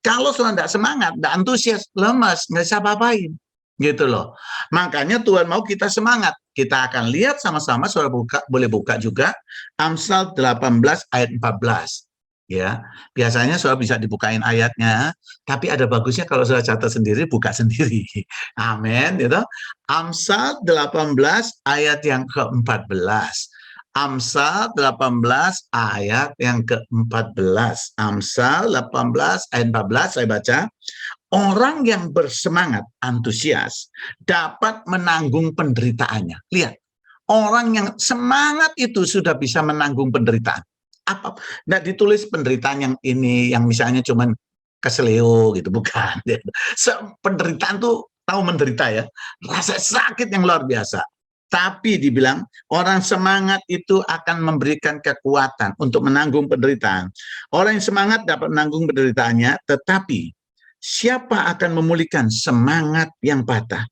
Kalau sudah tidak semangat, tidak antusias, lemas, nggak bisa apa-apain. Gitu loh. Makanya Tuhan mau kita semangat. Kita akan lihat sama-sama, saudara boleh buka juga, Amsal 18 ayat 14. Ya, biasanya saudara bisa dibukain ayatnya, tapi ada bagusnya kalau saudara catat sendiri, buka sendiri. Amin, gitu. Amsal 18 ayat yang ke-14. Amsal 18 ayat yang ke-14. Amsal 18 ayat 14 saya baca. Orang yang bersemangat, antusias, dapat menanggung penderitaannya. Lihat, orang yang semangat itu sudah bisa menanggung penderitaan. Nggak ditulis penderitaan yang ini, yang misalnya cuman keseleo gitu, bukan. Penderitaan tuh tahu menderita ya, rasa sakit yang luar biasa. Tapi dibilang orang semangat itu akan memberikan kekuatan untuk menanggung penderitaan. Orang yang semangat dapat menanggung penderitaannya, tetapi siapa akan memulihkan semangat yang patah?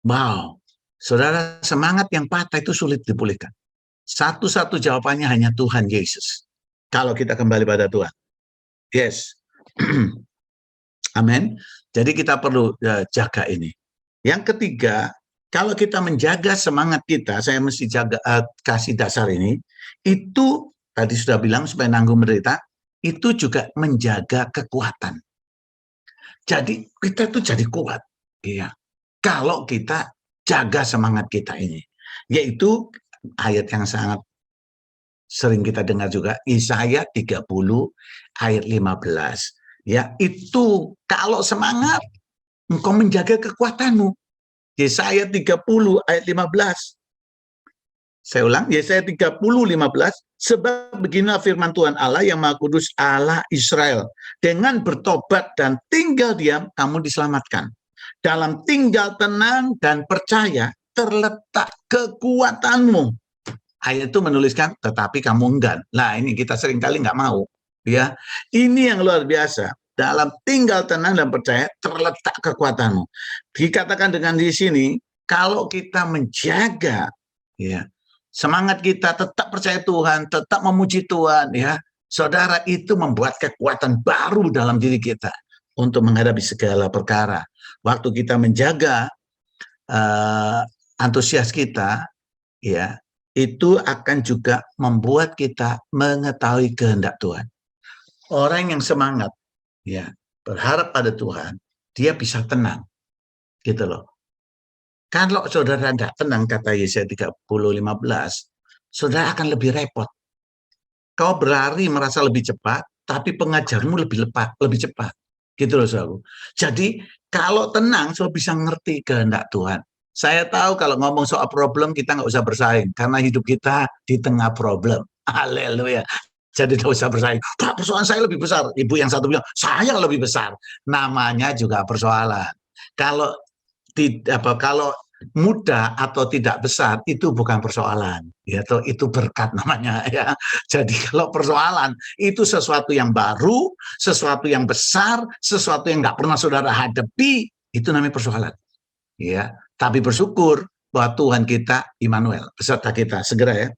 Wow, saudara, semangat yang patah itu sulit dipulihkan. Satu-satu jawabannya hanya Tuhan Yesus. Kalau kita kembali pada Tuhan. Yes. Amin. Jadi kita perlu jaga ini. Yang ketiga, kalau kita menjaga semangat kita, saya mesti jaga kasih dasar ini, itu tadi sudah bilang supaya nanggung menderita, itu juga menjaga kekuatan. Jadi kita tuh jadi kuat. Iya. Kalau kita jaga semangat kita ini. Yaitu ayat yang sangat sering kita dengar juga, Yesaya 30 ayat 15. Ya, itu kalau semangat engkau menjaga kekuatanmu. Yesaya 30 ayat 15. Saya ulang, Yesaya 30 15, sebab beginilah firman Tuhan Allah yang Maha Kudus, Allah Israel, dengan bertobat dan tinggal diam kamu diselamatkan. Dalam tinggal tenang dan percaya terletak kekuatanmu. Ayat itu menuliskan, tetapi kamu enggan. Nah, ini kita seringkali nggak mau. Ya, ini yang luar biasa. Dalam tinggal tenang dan percaya terletak kekuatanmu. Dikatakan dengan di sini, kalau kita menjaga, ya, semangat kita tetap percaya Tuhan, tetap memuji Tuhan, ya, saudara, itu membuat kekuatan baru dalam diri kita untuk menghadapi segala perkara. Waktu kita menjaga antusias kita, ya, itu akan juga membuat kita mengetahui kehendak Tuhan. Orang yang semangat ya, berharap pada Tuhan, dia bisa tenang, gitu loh. Kalau saudara tidak tenang, kata Yesaya 30:15, saudara akan lebih repot. Kau berlari merasa lebih cepat, tapi pengajarmu lebih cepat. Gitu loh, saudara. Jadi, kalau tenang, saudara bisa ngerti kehendak Tuhan. Saya tahu kalau ngomong soal problem, kita nggak usah bersaing. Karena hidup kita di tengah problem. Haleluya. Jadi tidak usah bersaing. Pak, persoalan saya lebih besar. Ibu yang satu bilang, saya lebih besar. Namanya juga persoalan. Kalau kalau mudah atau tidak besar itu bukan persoalan, ya, itu berkat namanya, ya. Jadi kalau persoalan itu sesuatu yang baru, sesuatu yang besar, sesuatu yang nggak pernah saudara hadapi, itu namanya persoalan, ya. Tapi bersyukur bahwa Tuhan kita Immanuel beserta kita, segera ya.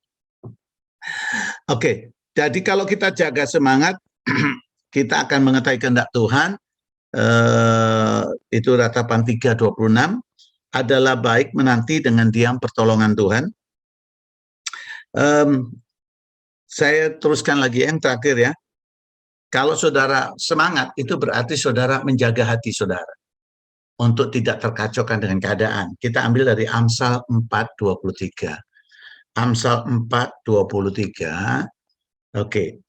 Oke, jadi kalau kita jaga semangat, kita akan mengetahui kehendak Tuhan. Itu Ratapan 3:26. Adalah baik menanti dengan diam pertolongan Tuhan. Saya teruskan lagi yang terakhir ya. Kalau saudara semangat, itu berarti saudara menjaga hati saudara untuk tidak terkacaukan dengan keadaan. Kita ambil dari Amsal 4:23. Amsal 4:23. Oke.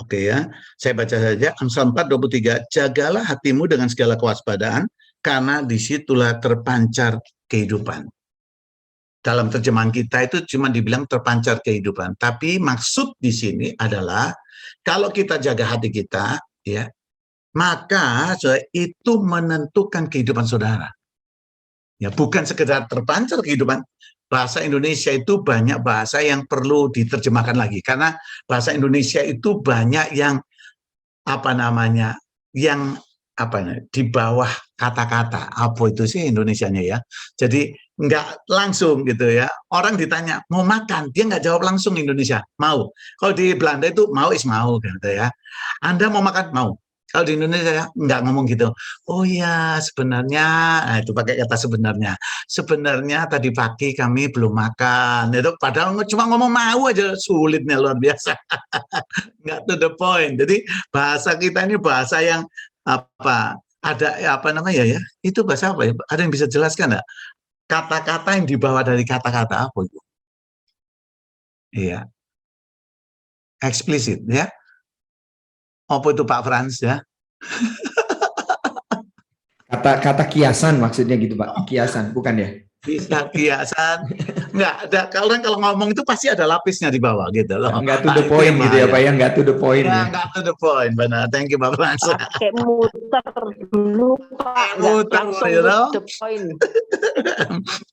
Oke ya, saya baca saja. Amsal 4:23. Jagalah hatimu dengan segala kewaspadaan, karena disitulah terpancar kehidupan. Dalam terjemahan kita itu cuma dibilang terpancar kehidupan, tapi maksud di sini adalah kalau kita jaga hati kita, ya, maka itu menentukan kehidupan saudara. Ya, bukan sekedar terpancar kehidupan. Bahasa Indonesia itu banyak bahasa yang perlu diterjemahkan lagi, karena bahasa Indonesia itu banyak yang di bawah kata-kata. Apa itu sih Indonesianya ya? Jadi nggak langsung gitu ya. Orang ditanya mau makan, dia nggak jawab langsung Indonesia, mau. Kalau di Belanda itu mau is mau gitu ya. Anda mau makan, mau. Kalau di Indonesia ya, nggak ngomong gitu. Oh ya, sebenarnya, nah itu pakai kata sebenarnya. Sebenarnya tadi pagi kami belum makan. Itu padahal cuma ngomong mau aja sulitnya luar biasa. Nggak to the point. Jadi bahasa kita ini bahasa yang ada itu bahasa apa ya? Ada yang bisa jelaskan nggak? Kata-kata yang dibawa dari kata-kata apa itu? Iya, eksplisit ya. Apa itu Pak Frans ya? Kata-kata kiasan maksudnya gitu Pak, kiasan bukan ya? Bisa kiasan, nggak ada. Kalau ngomong itu pasti ada lapisnya di bawah gitu loh. Nggak to the point gitu ya Pak ya, nggak to the point ya. Nggak to the point, benar. Thank you Pak Frans. Kayak muter dulu Pak, Muter, langsung you know? to the point.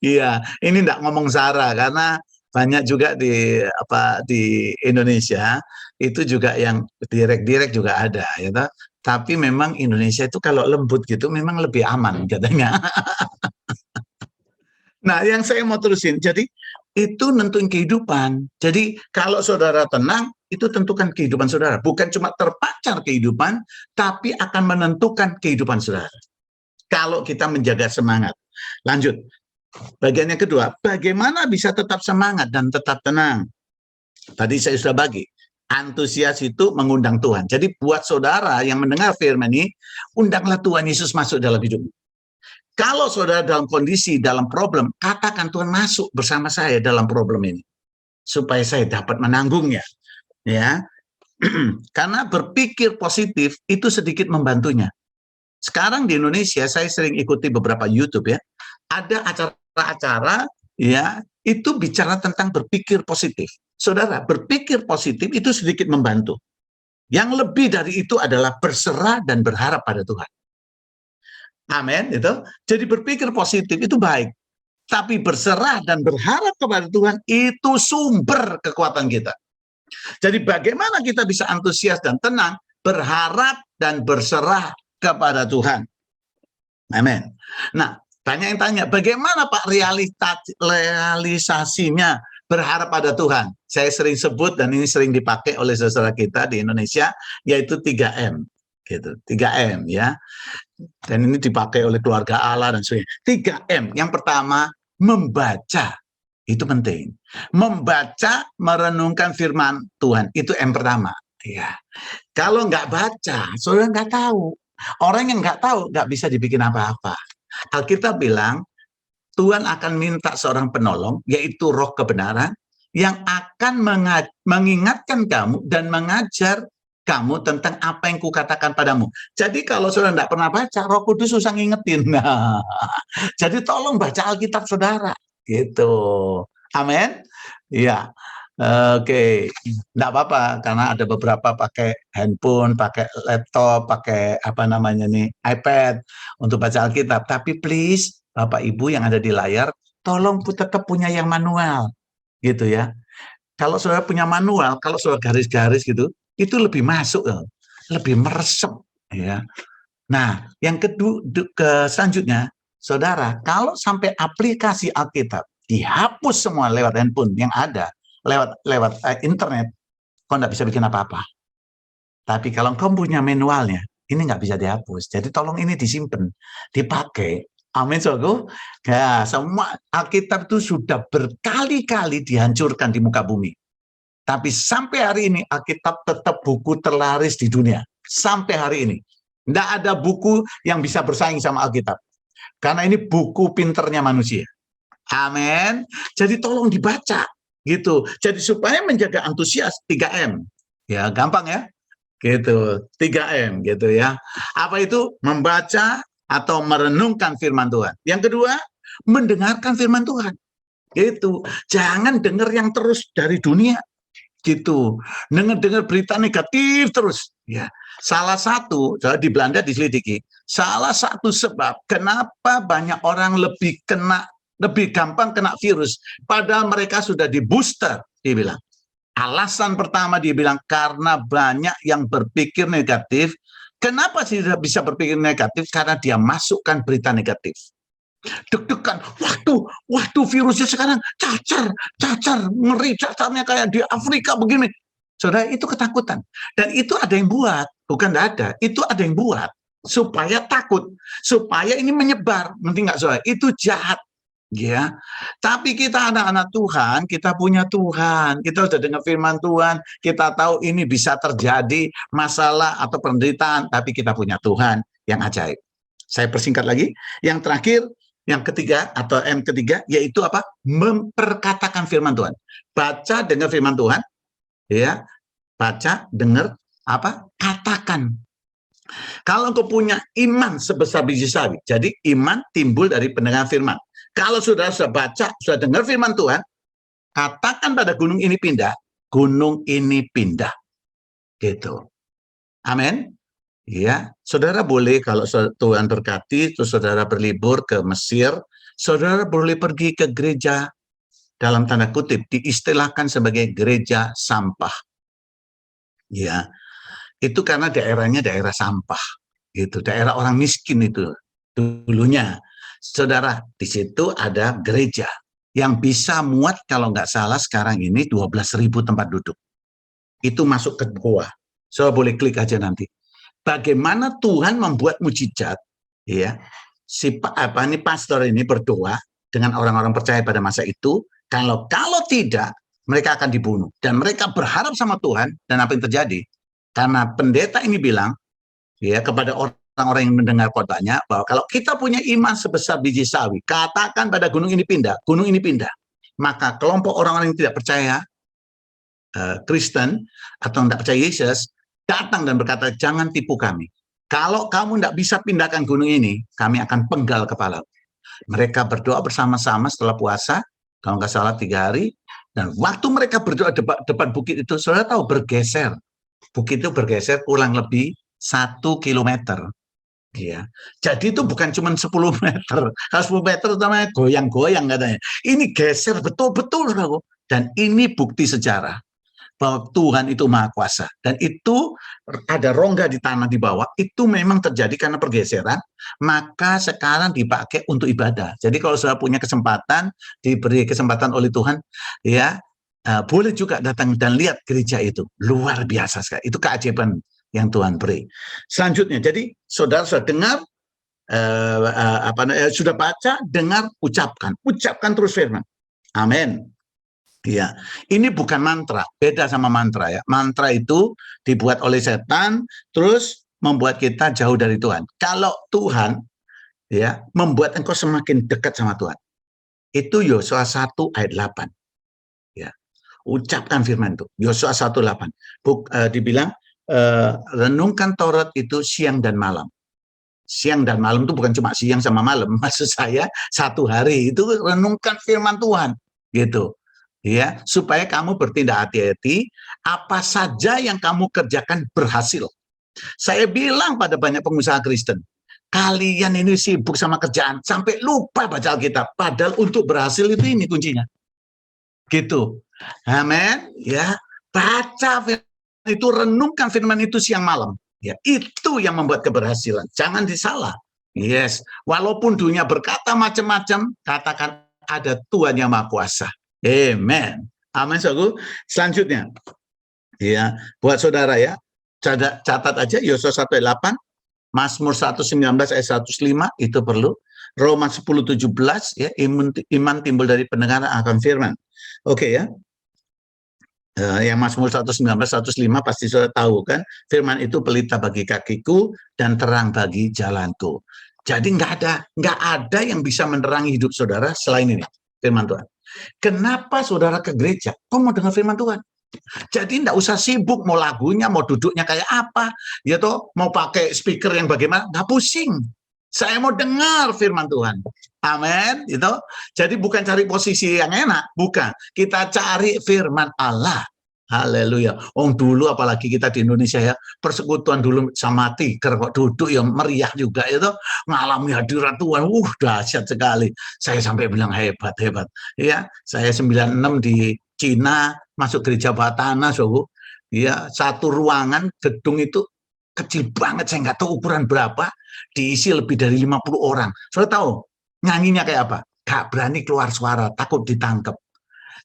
Iya, ini nggak ngomong sara karena banyak juga di Indonesia itu juga yang direct juga ada, ya toh? Tapi memang Indonesia itu kalau lembut gitu memang lebih aman katanya. Nah, yang saya mau terusin, jadi itu nentuin kehidupan. Jadi kalau saudara tenang, itu tentukan kehidupan saudara. Bukan cuma terpacar kehidupan, tapi akan menentukan kehidupan saudara. Kalau kita menjaga semangat. Lanjut. Bagian yang kedua, bagaimana bisa tetap semangat dan tetap tenang? Tadi saya sudah bagi. Antusias itu mengundang Tuhan. Jadi buat saudara yang mendengar firman ini, undanglah Tuhan Yesus masuk dalam hidupmu. Kalau saudara dalam kondisi, dalam problem, katakan Tuhan masuk bersama saya dalam problem ini. Supaya saya dapat menanggungnya. Ya, karena berpikir positif itu sedikit membantunya. Sekarang di Indonesia, saya sering ikuti beberapa YouTube ya. Ada acara-acara ya, itu bicara tentang berpikir positif. Saudara, berpikir positif itu sedikit membantu. Yang lebih dari itu adalah berserah dan berharap pada Tuhan. Amin, itu. Jadi berpikir positif itu baik, tapi berserah dan berharap kepada Tuhan itu sumber kekuatan kita. Jadi bagaimana kita bisa antusias dan tenang, berharap dan berserah kepada Tuhan. Amin. Nah, banyak yang tanya, bagaimana Pak realisasinya berharap pada Tuhan? Saya sering sebut dan ini sering dipakai oleh saudara kita di Indonesia, yaitu 3M. Gitu, 3M ya. Dan ini dipakai oleh keluarga Allah dan sebagainya. 3M. Yang pertama, membaca. Itu penting. Membaca, merenungkan firman Tuhan. Itu M pertama. Ya, kalau nggak baca, saudara nggak tahu. Orang yang nggak tahu nggak bisa dibikin apa-apa. Alkitab bilang Tuhan akan minta seorang penolong, yaitu Roh kebenaran, yang akan mengingatkan kamu dan mengajar kamu tentang apa yang kukatakan padamu. Jadi kalau saudara tidak pernah baca, Roh Kudus susah ngingetin. Nah, jadi tolong baca Alkitab saudara, gitu. Amin. Iya. Oke, enggak apa-apa karena ada beberapa pakai handphone, pakai laptop, pakai apa namanya nih, iPad untuk baca Alkitab. Tapi please, Bapak Ibu yang ada di layar, tolong tetap punya yang manual, gitu ya. Kalau saudara punya manual, kalau saudara garis-garis gitu, itu lebih masuk, lebih meresep, ya. Nah, yang kedua, selanjutnya, saudara, kalau sampai aplikasi Alkitab dihapus semua lewat handphone yang ada, lewat internet, kau nggak bisa bikin apa-apa. Tapi kalau kau punya manualnya, ini nggak bisa dihapus. Jadi tolong ini disimpan, dipakai. Amin, saudara. Ya, semua Alkitab itu sudah berkali-kali dihancurkan di muka bumi. Tapi sampai hari ini Alkitab tetap buku terlaris di dunia. Sampai hari ini. Nggak ada buku yang bisa bersaing sama Alkitab. Karena ini buku pinternya manusia. Amin. Jadi tolong dibaca. Gitu. Jadi supaya menjaga antusias 3M. Ya, gampang ya. Gitu. 3M gitu ya. Apa itu? Membaca atau merenungkan firman Tuhan. Yang kedua, mendengarkan firman Tuhan. Gitu. Jangan dengar yang terus dari dunia. Gitu. Dengar berita negatif terus. Ya. Salah satu, di Belanda diselidiki, salah satu sebab kenapa banyak orang lebih gampang kena virus, padahal mereka sudah di booster, dia bilang. Alasan pertama dia bilang karena banyak yang berpikir negatif. Kenapa sih tidak bisa berpikir negatif? Karena dia masukkan berita negatif. Deg-degan, waktu virusnya sekarang cacar, ngeri cacarnya kayak di Afrika begini. Saudara, itu ketakutan. Dan itu ada yang buat, bukan tidak ada. Itu ada yang buat supaya takut, supaya ini menyebar. Nanti nggak saudara, itu jahat. Ya, tapi kita anak-anak Tuhan, kita punya Tuhan, kita sudah dengar firman Tuhan, kita tahu ini bisa terjadi masalah atau penderitaan, tapi kita punya Tuhan yang ajaib. Saya persingkat lagi, yang terakhir, yang ketiga atau M ketiga, yaitu apa? Memperkatakan firman Tuhan. Baca, dengar firman Tuhan, ya, baca, dengar, apa? Katakan. Kalau kau punya iman sebesar biji sawi, jadi iman timbul dari pendengaran firman. Kalau sudah baca, sudah dengar firman Tuhan, katakan pada gunung ini pindah, gunung ini pindah. Gitu. Amin. Ya, saudara boleh kalau Tuhan berkati, terus saudara berlibur ke Mesir, saudara boleh pergi ke gereja, dalam tanda kutip, diistilahkan sebagai gereja sampah. Ya, itu karena daerahnya daerah sampah. Gitu, daerah orang miskin itu dulunya. Saudara, di situ ada gereja yang bisa muat kalau nggak salah sekarang ini 12.000 tempat duduk. Itu masuk ke goa. Saudara boleh klik aja nanti. Bagaimana Tuhan membuat mujizat, ya? Ini pastor ini berdoa dengan orang-orang percaya pada masa itu. Kalau tidak, mereka akan dibunuh. Dan mereka berharap sama Tuhan. Dan apa yang terjadi? Karena pendeta ini bilang, ya, kepada orang-orang yang mendengar khotbahnya bahwa kalau kita punya iman sebesar biji sawi, katakan pada gunung ini pindah, maka kelompok orang-orang yang tidak percaya Kristen atau tidak percaya Yesus datang dan berkata, jangan tipu kami. Kalau kamu tidak bisa pindahkan gunung ini, kami akan penggal kepala. Mereka berdoa bersama-sama setelah puasa, kalau nggak salah 3 hari, dan waktu mereka berdoa depan bukit itu, saudara tahu bergeser. Bukit itu bergeser kurang lebih 1 kilometer. Ya. Jadi itu bukan cuma 10 meter. Kalau 10 meter namanya goyang-goyang katanya. Ini geser betul-betul. Dan ini bukti sejarah bahwa Tuhan itu maha kuasa. Dan itu ada rongga di tanah di bawah. Itu memang terjadi karena pergeseran. Maka sekarang dipakai untuk ibadah. Jadi kalau sudah punya kesempatan, diberi kesempatan oleh Tuhan, ya boleh juga datang dan lihat gereja itu. Luar biasa sekali. Itu keajaiban yang Tuhan beri. Selanjutnya, jadi saudara sudah dengar, sudah baca, dengar, ucapkan terus firman. Amin. Ya, ini bukan mantra, beda sama mantra ya. Mantra itu dibuat oleh setan, terus membuat kita jauh dari Tuhan. Kalau Tuhan ya membuat engkau semakin dekat sama Tuhan. Itu Yosua 1 ayat 8. Ya. Ucapkan firman itu. Yosua 1:8. Dibilang renungkan Taurat itu siang dan malam. Siang dan malam itu bukan cuma siang sama malam, maksud saya satu hari itu renungkan firman Tuhan gitu. Ya, supaya kamu bertindak hati-hati, apa saja yang kamu kerjakan berhasil. Saya bilang pada banyak pengusaha Kristen, kalian ini sibuk sama kerjaan sampai lupa baca Alkitab, padahal untuk berhasil itu ini kuncinya. Gitu. Amin. Ya, baca firman itu, renungkan firman itu siang malam. Ya, itu yang membuat keberhasilan. Jangan disalah. Yes, walaupun dunia berkata macam-macam, katakan ada Tuhan yang Maha Kuasa. Amen. Amin, saudaraku. Selanjutnya, ya, buat saudara ya, catat aja Yosua 1:8, Mazmur 119 ayat 105 itu perlu. Roma 10:17 ya, iman timbul dari pendengaran akan firman. Oke ya. Yang Mazmur 119 105 pasti sudah tahu kan, firman itu pelita bagi kakiku dan terang bagi jalanku. Jadi nggak ada yang bisa menerangi hidup saudara selain ini, firman Tuhan. Kenapa saudara ke gereja? Kok mau dengar firman Tuhan? Jadi enggak usah sibuk mau lagunya, mau duduknya kayak apa, ya toh, mau pakai speaker yang bagaimana, nggak pusing. Saya mau dengar firman Tuhan. Amin, itu. Jadi bukan cari posisi yang enak, bukan. Kita cari firman Allah. Haleluya. Dulu apalagi kita di Indonesia ya, persekutuan dulu sama tiger kok duduk yang meriah juga itu, ngalami hadirat Tuhan. Dahsyat sekali. Saya sampai bilang hebat. Ya, saya 96 di Cina, masuk gereja bawah tanah, ya, satu ruangan gedung itu kecil banget, saya nggak tahu ukuran berapa, diisi lebih dari 50 orang. Saudara tahu nyanyinya kayak apa? Gak berani keluar suara, takut ditangkap.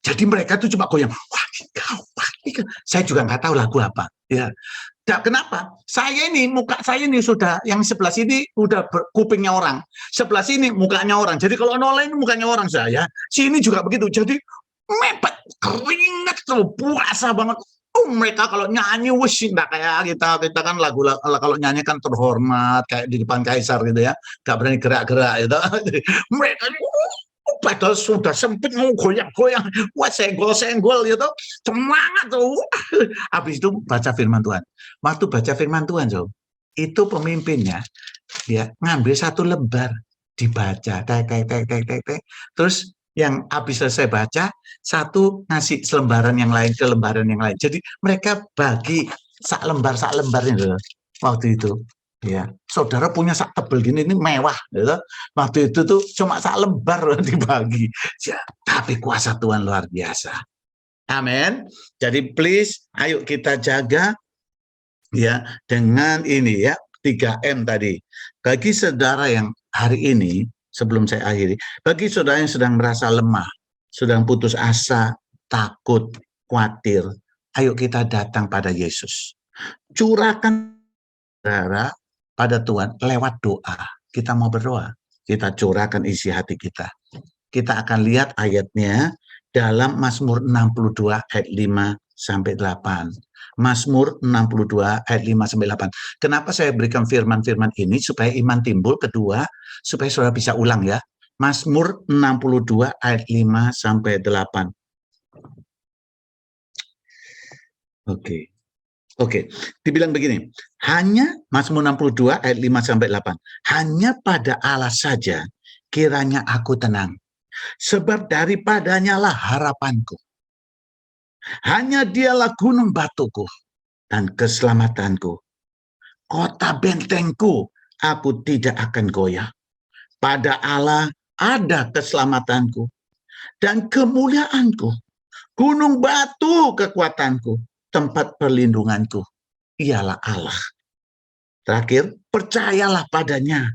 Jadi mereka tuh cuma goyang. Wah, saya juga nggak tahu lagu apa. Ya, kenapa? Muka saya ini sudah, yang sebelah sini udah kupingnya orang, sebelah sini mukanya orang. Jadi kalau noleh ini mukanya orang saya, sini juga begitu. Jadi mepet, keringat tuh, puasa banget. Mereka kalau nyanyi wis enggak kayak kita kan lagu kalau nyanyi kan terhormat kayak di depan kaisar gitu ya, nggak berani gerak-gerak gitu. Mereka padahal sudah sempit mau goyang-goyang, wah senggol gitu, semangat tuh. Habis itu baca firman Tuhan. Waktu baca firman Tuhan itu pemimpinnya ya ngambil satu lembar dibaca, terus yang habis selesai baca, satu ngasih selembaran yang lain ke lembaran yang lain. Jadi mereka bagi sak lembar gitu waktu itu. Ya, saudara punya sak tebel gini, ini mewah. Gitu. Waktu itu tuh cuma sak lembar dibagi. Ya, tapi kuasa Tuhan luar biasa. Amin. Jadi please, ayo kita jaga ya dengan ini ya 3M tadi. Bagi saudara yang hari ini, sebelum saya akhiri, bagi saudara yang sedang merasa lemah, sedang putus asa, takut, khawatir, ayo kita datang pada Yesus. Curahkan saudara pada Tuhan lewat doa. Kita mau berdoa, kita curahkan isi hati kita. Kita akan lihat ayatnya dalam Mazmur 62 ayat 5-8. Mazmur 62 ayat 5-8. Kenapa saya berikan firman-firman ini? Supaya iman timbul. Kedua, supaya saudara bisa ulang ya. Mazmur 62 ayat 5-8. Oke. Dibilang begini, hanya Mazmur 62 ayat 5-8. Hanya pada Allah saja kiranya aku tenang. Sebab daripadanya lah harapanku. Hanya dialah gunung batuku dan keselamatanku. Kota bentengku, aku tidak akan goyah. Pada Allah ada keselamatanku dan kemuliaanku. Gunung batu kekuatanku, tempat perlindunganku. Ialah Allah. Terakhir, percayalah padanya.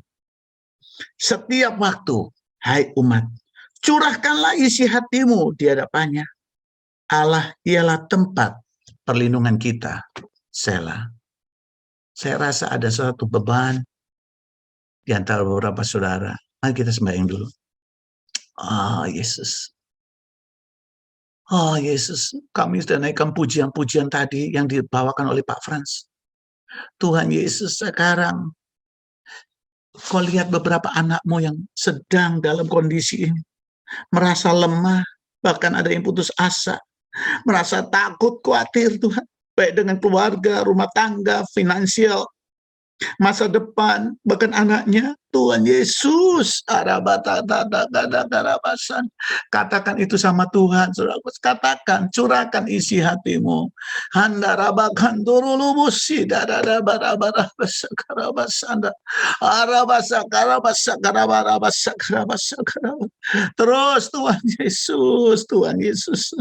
Setiap waktu, hai umat, curahkanlah isi hatimu di hadapannya. Allah ialah tempat perlindungan kita. Selah. Saya rasa ada suatu beban di antara beberapa saudara. Mari kita sembahyang dulu. Yesus. Oh Yesus, kami sudah naikkan pujian-pujian tadi yang dibawakan oleh Pak Frans. Tuhan Yesus, sekarang Kau lihat beberapa anakmu yang sedang dalam kondisi ini, merasa lemah, bahkan ada yang putus asa, merasa takut, khawatir Tuhan, baik dengan keluarga, rumah tangga, finansial, masa depan, bahkan anaknya. Tuhan Yesus, katakan itu sama Tuhan, saudaraku. Katakan, curahkan isi hatimu. Handarabakan turulubusi, terus Tuhan Yesus, Tuhan Yesus,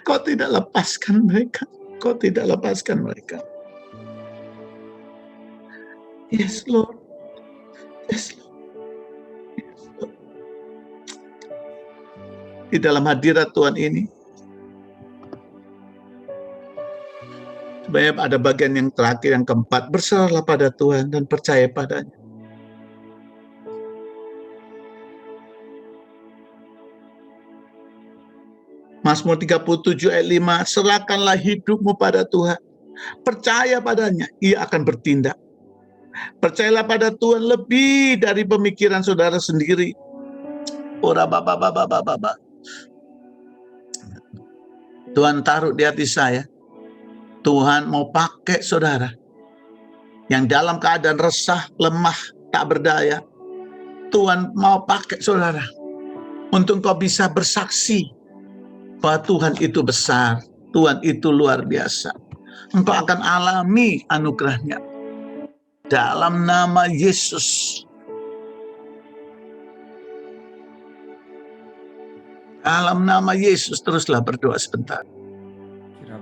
Kau tidak lepaskan mereka, Kau tidak lepaskan mereka. Yes Lord, yes Lord, yes Lord. Di dalam hadirat Tuhan ini, sebenarnya ada bagian yang terakhir, yang keempat, berserahlah pada Tuhan dan percaya padanya. Mazmur 37 ayat 5, serahkanlah hidupmu pada Tuhan, percaya padanya, Ia akan bertindak. Percayalah pada Tuhan lebih dari pemikiran saudara sendiri. Ora baba. Tuhan taruh di hati saya, Tuhan mau pakai saudara yang dalam keadaan resah, lemah, tak berdaya. Tuhan mau pakai saudara untuk kau bisa bersaksi bahwa Tuhan itu besar, Tuhan itu luar biasa. Engkau akan alami anugerahnya. Dalam nama Yesus. Dalam nama Yesus, teruslah berdoa sebentar. Kira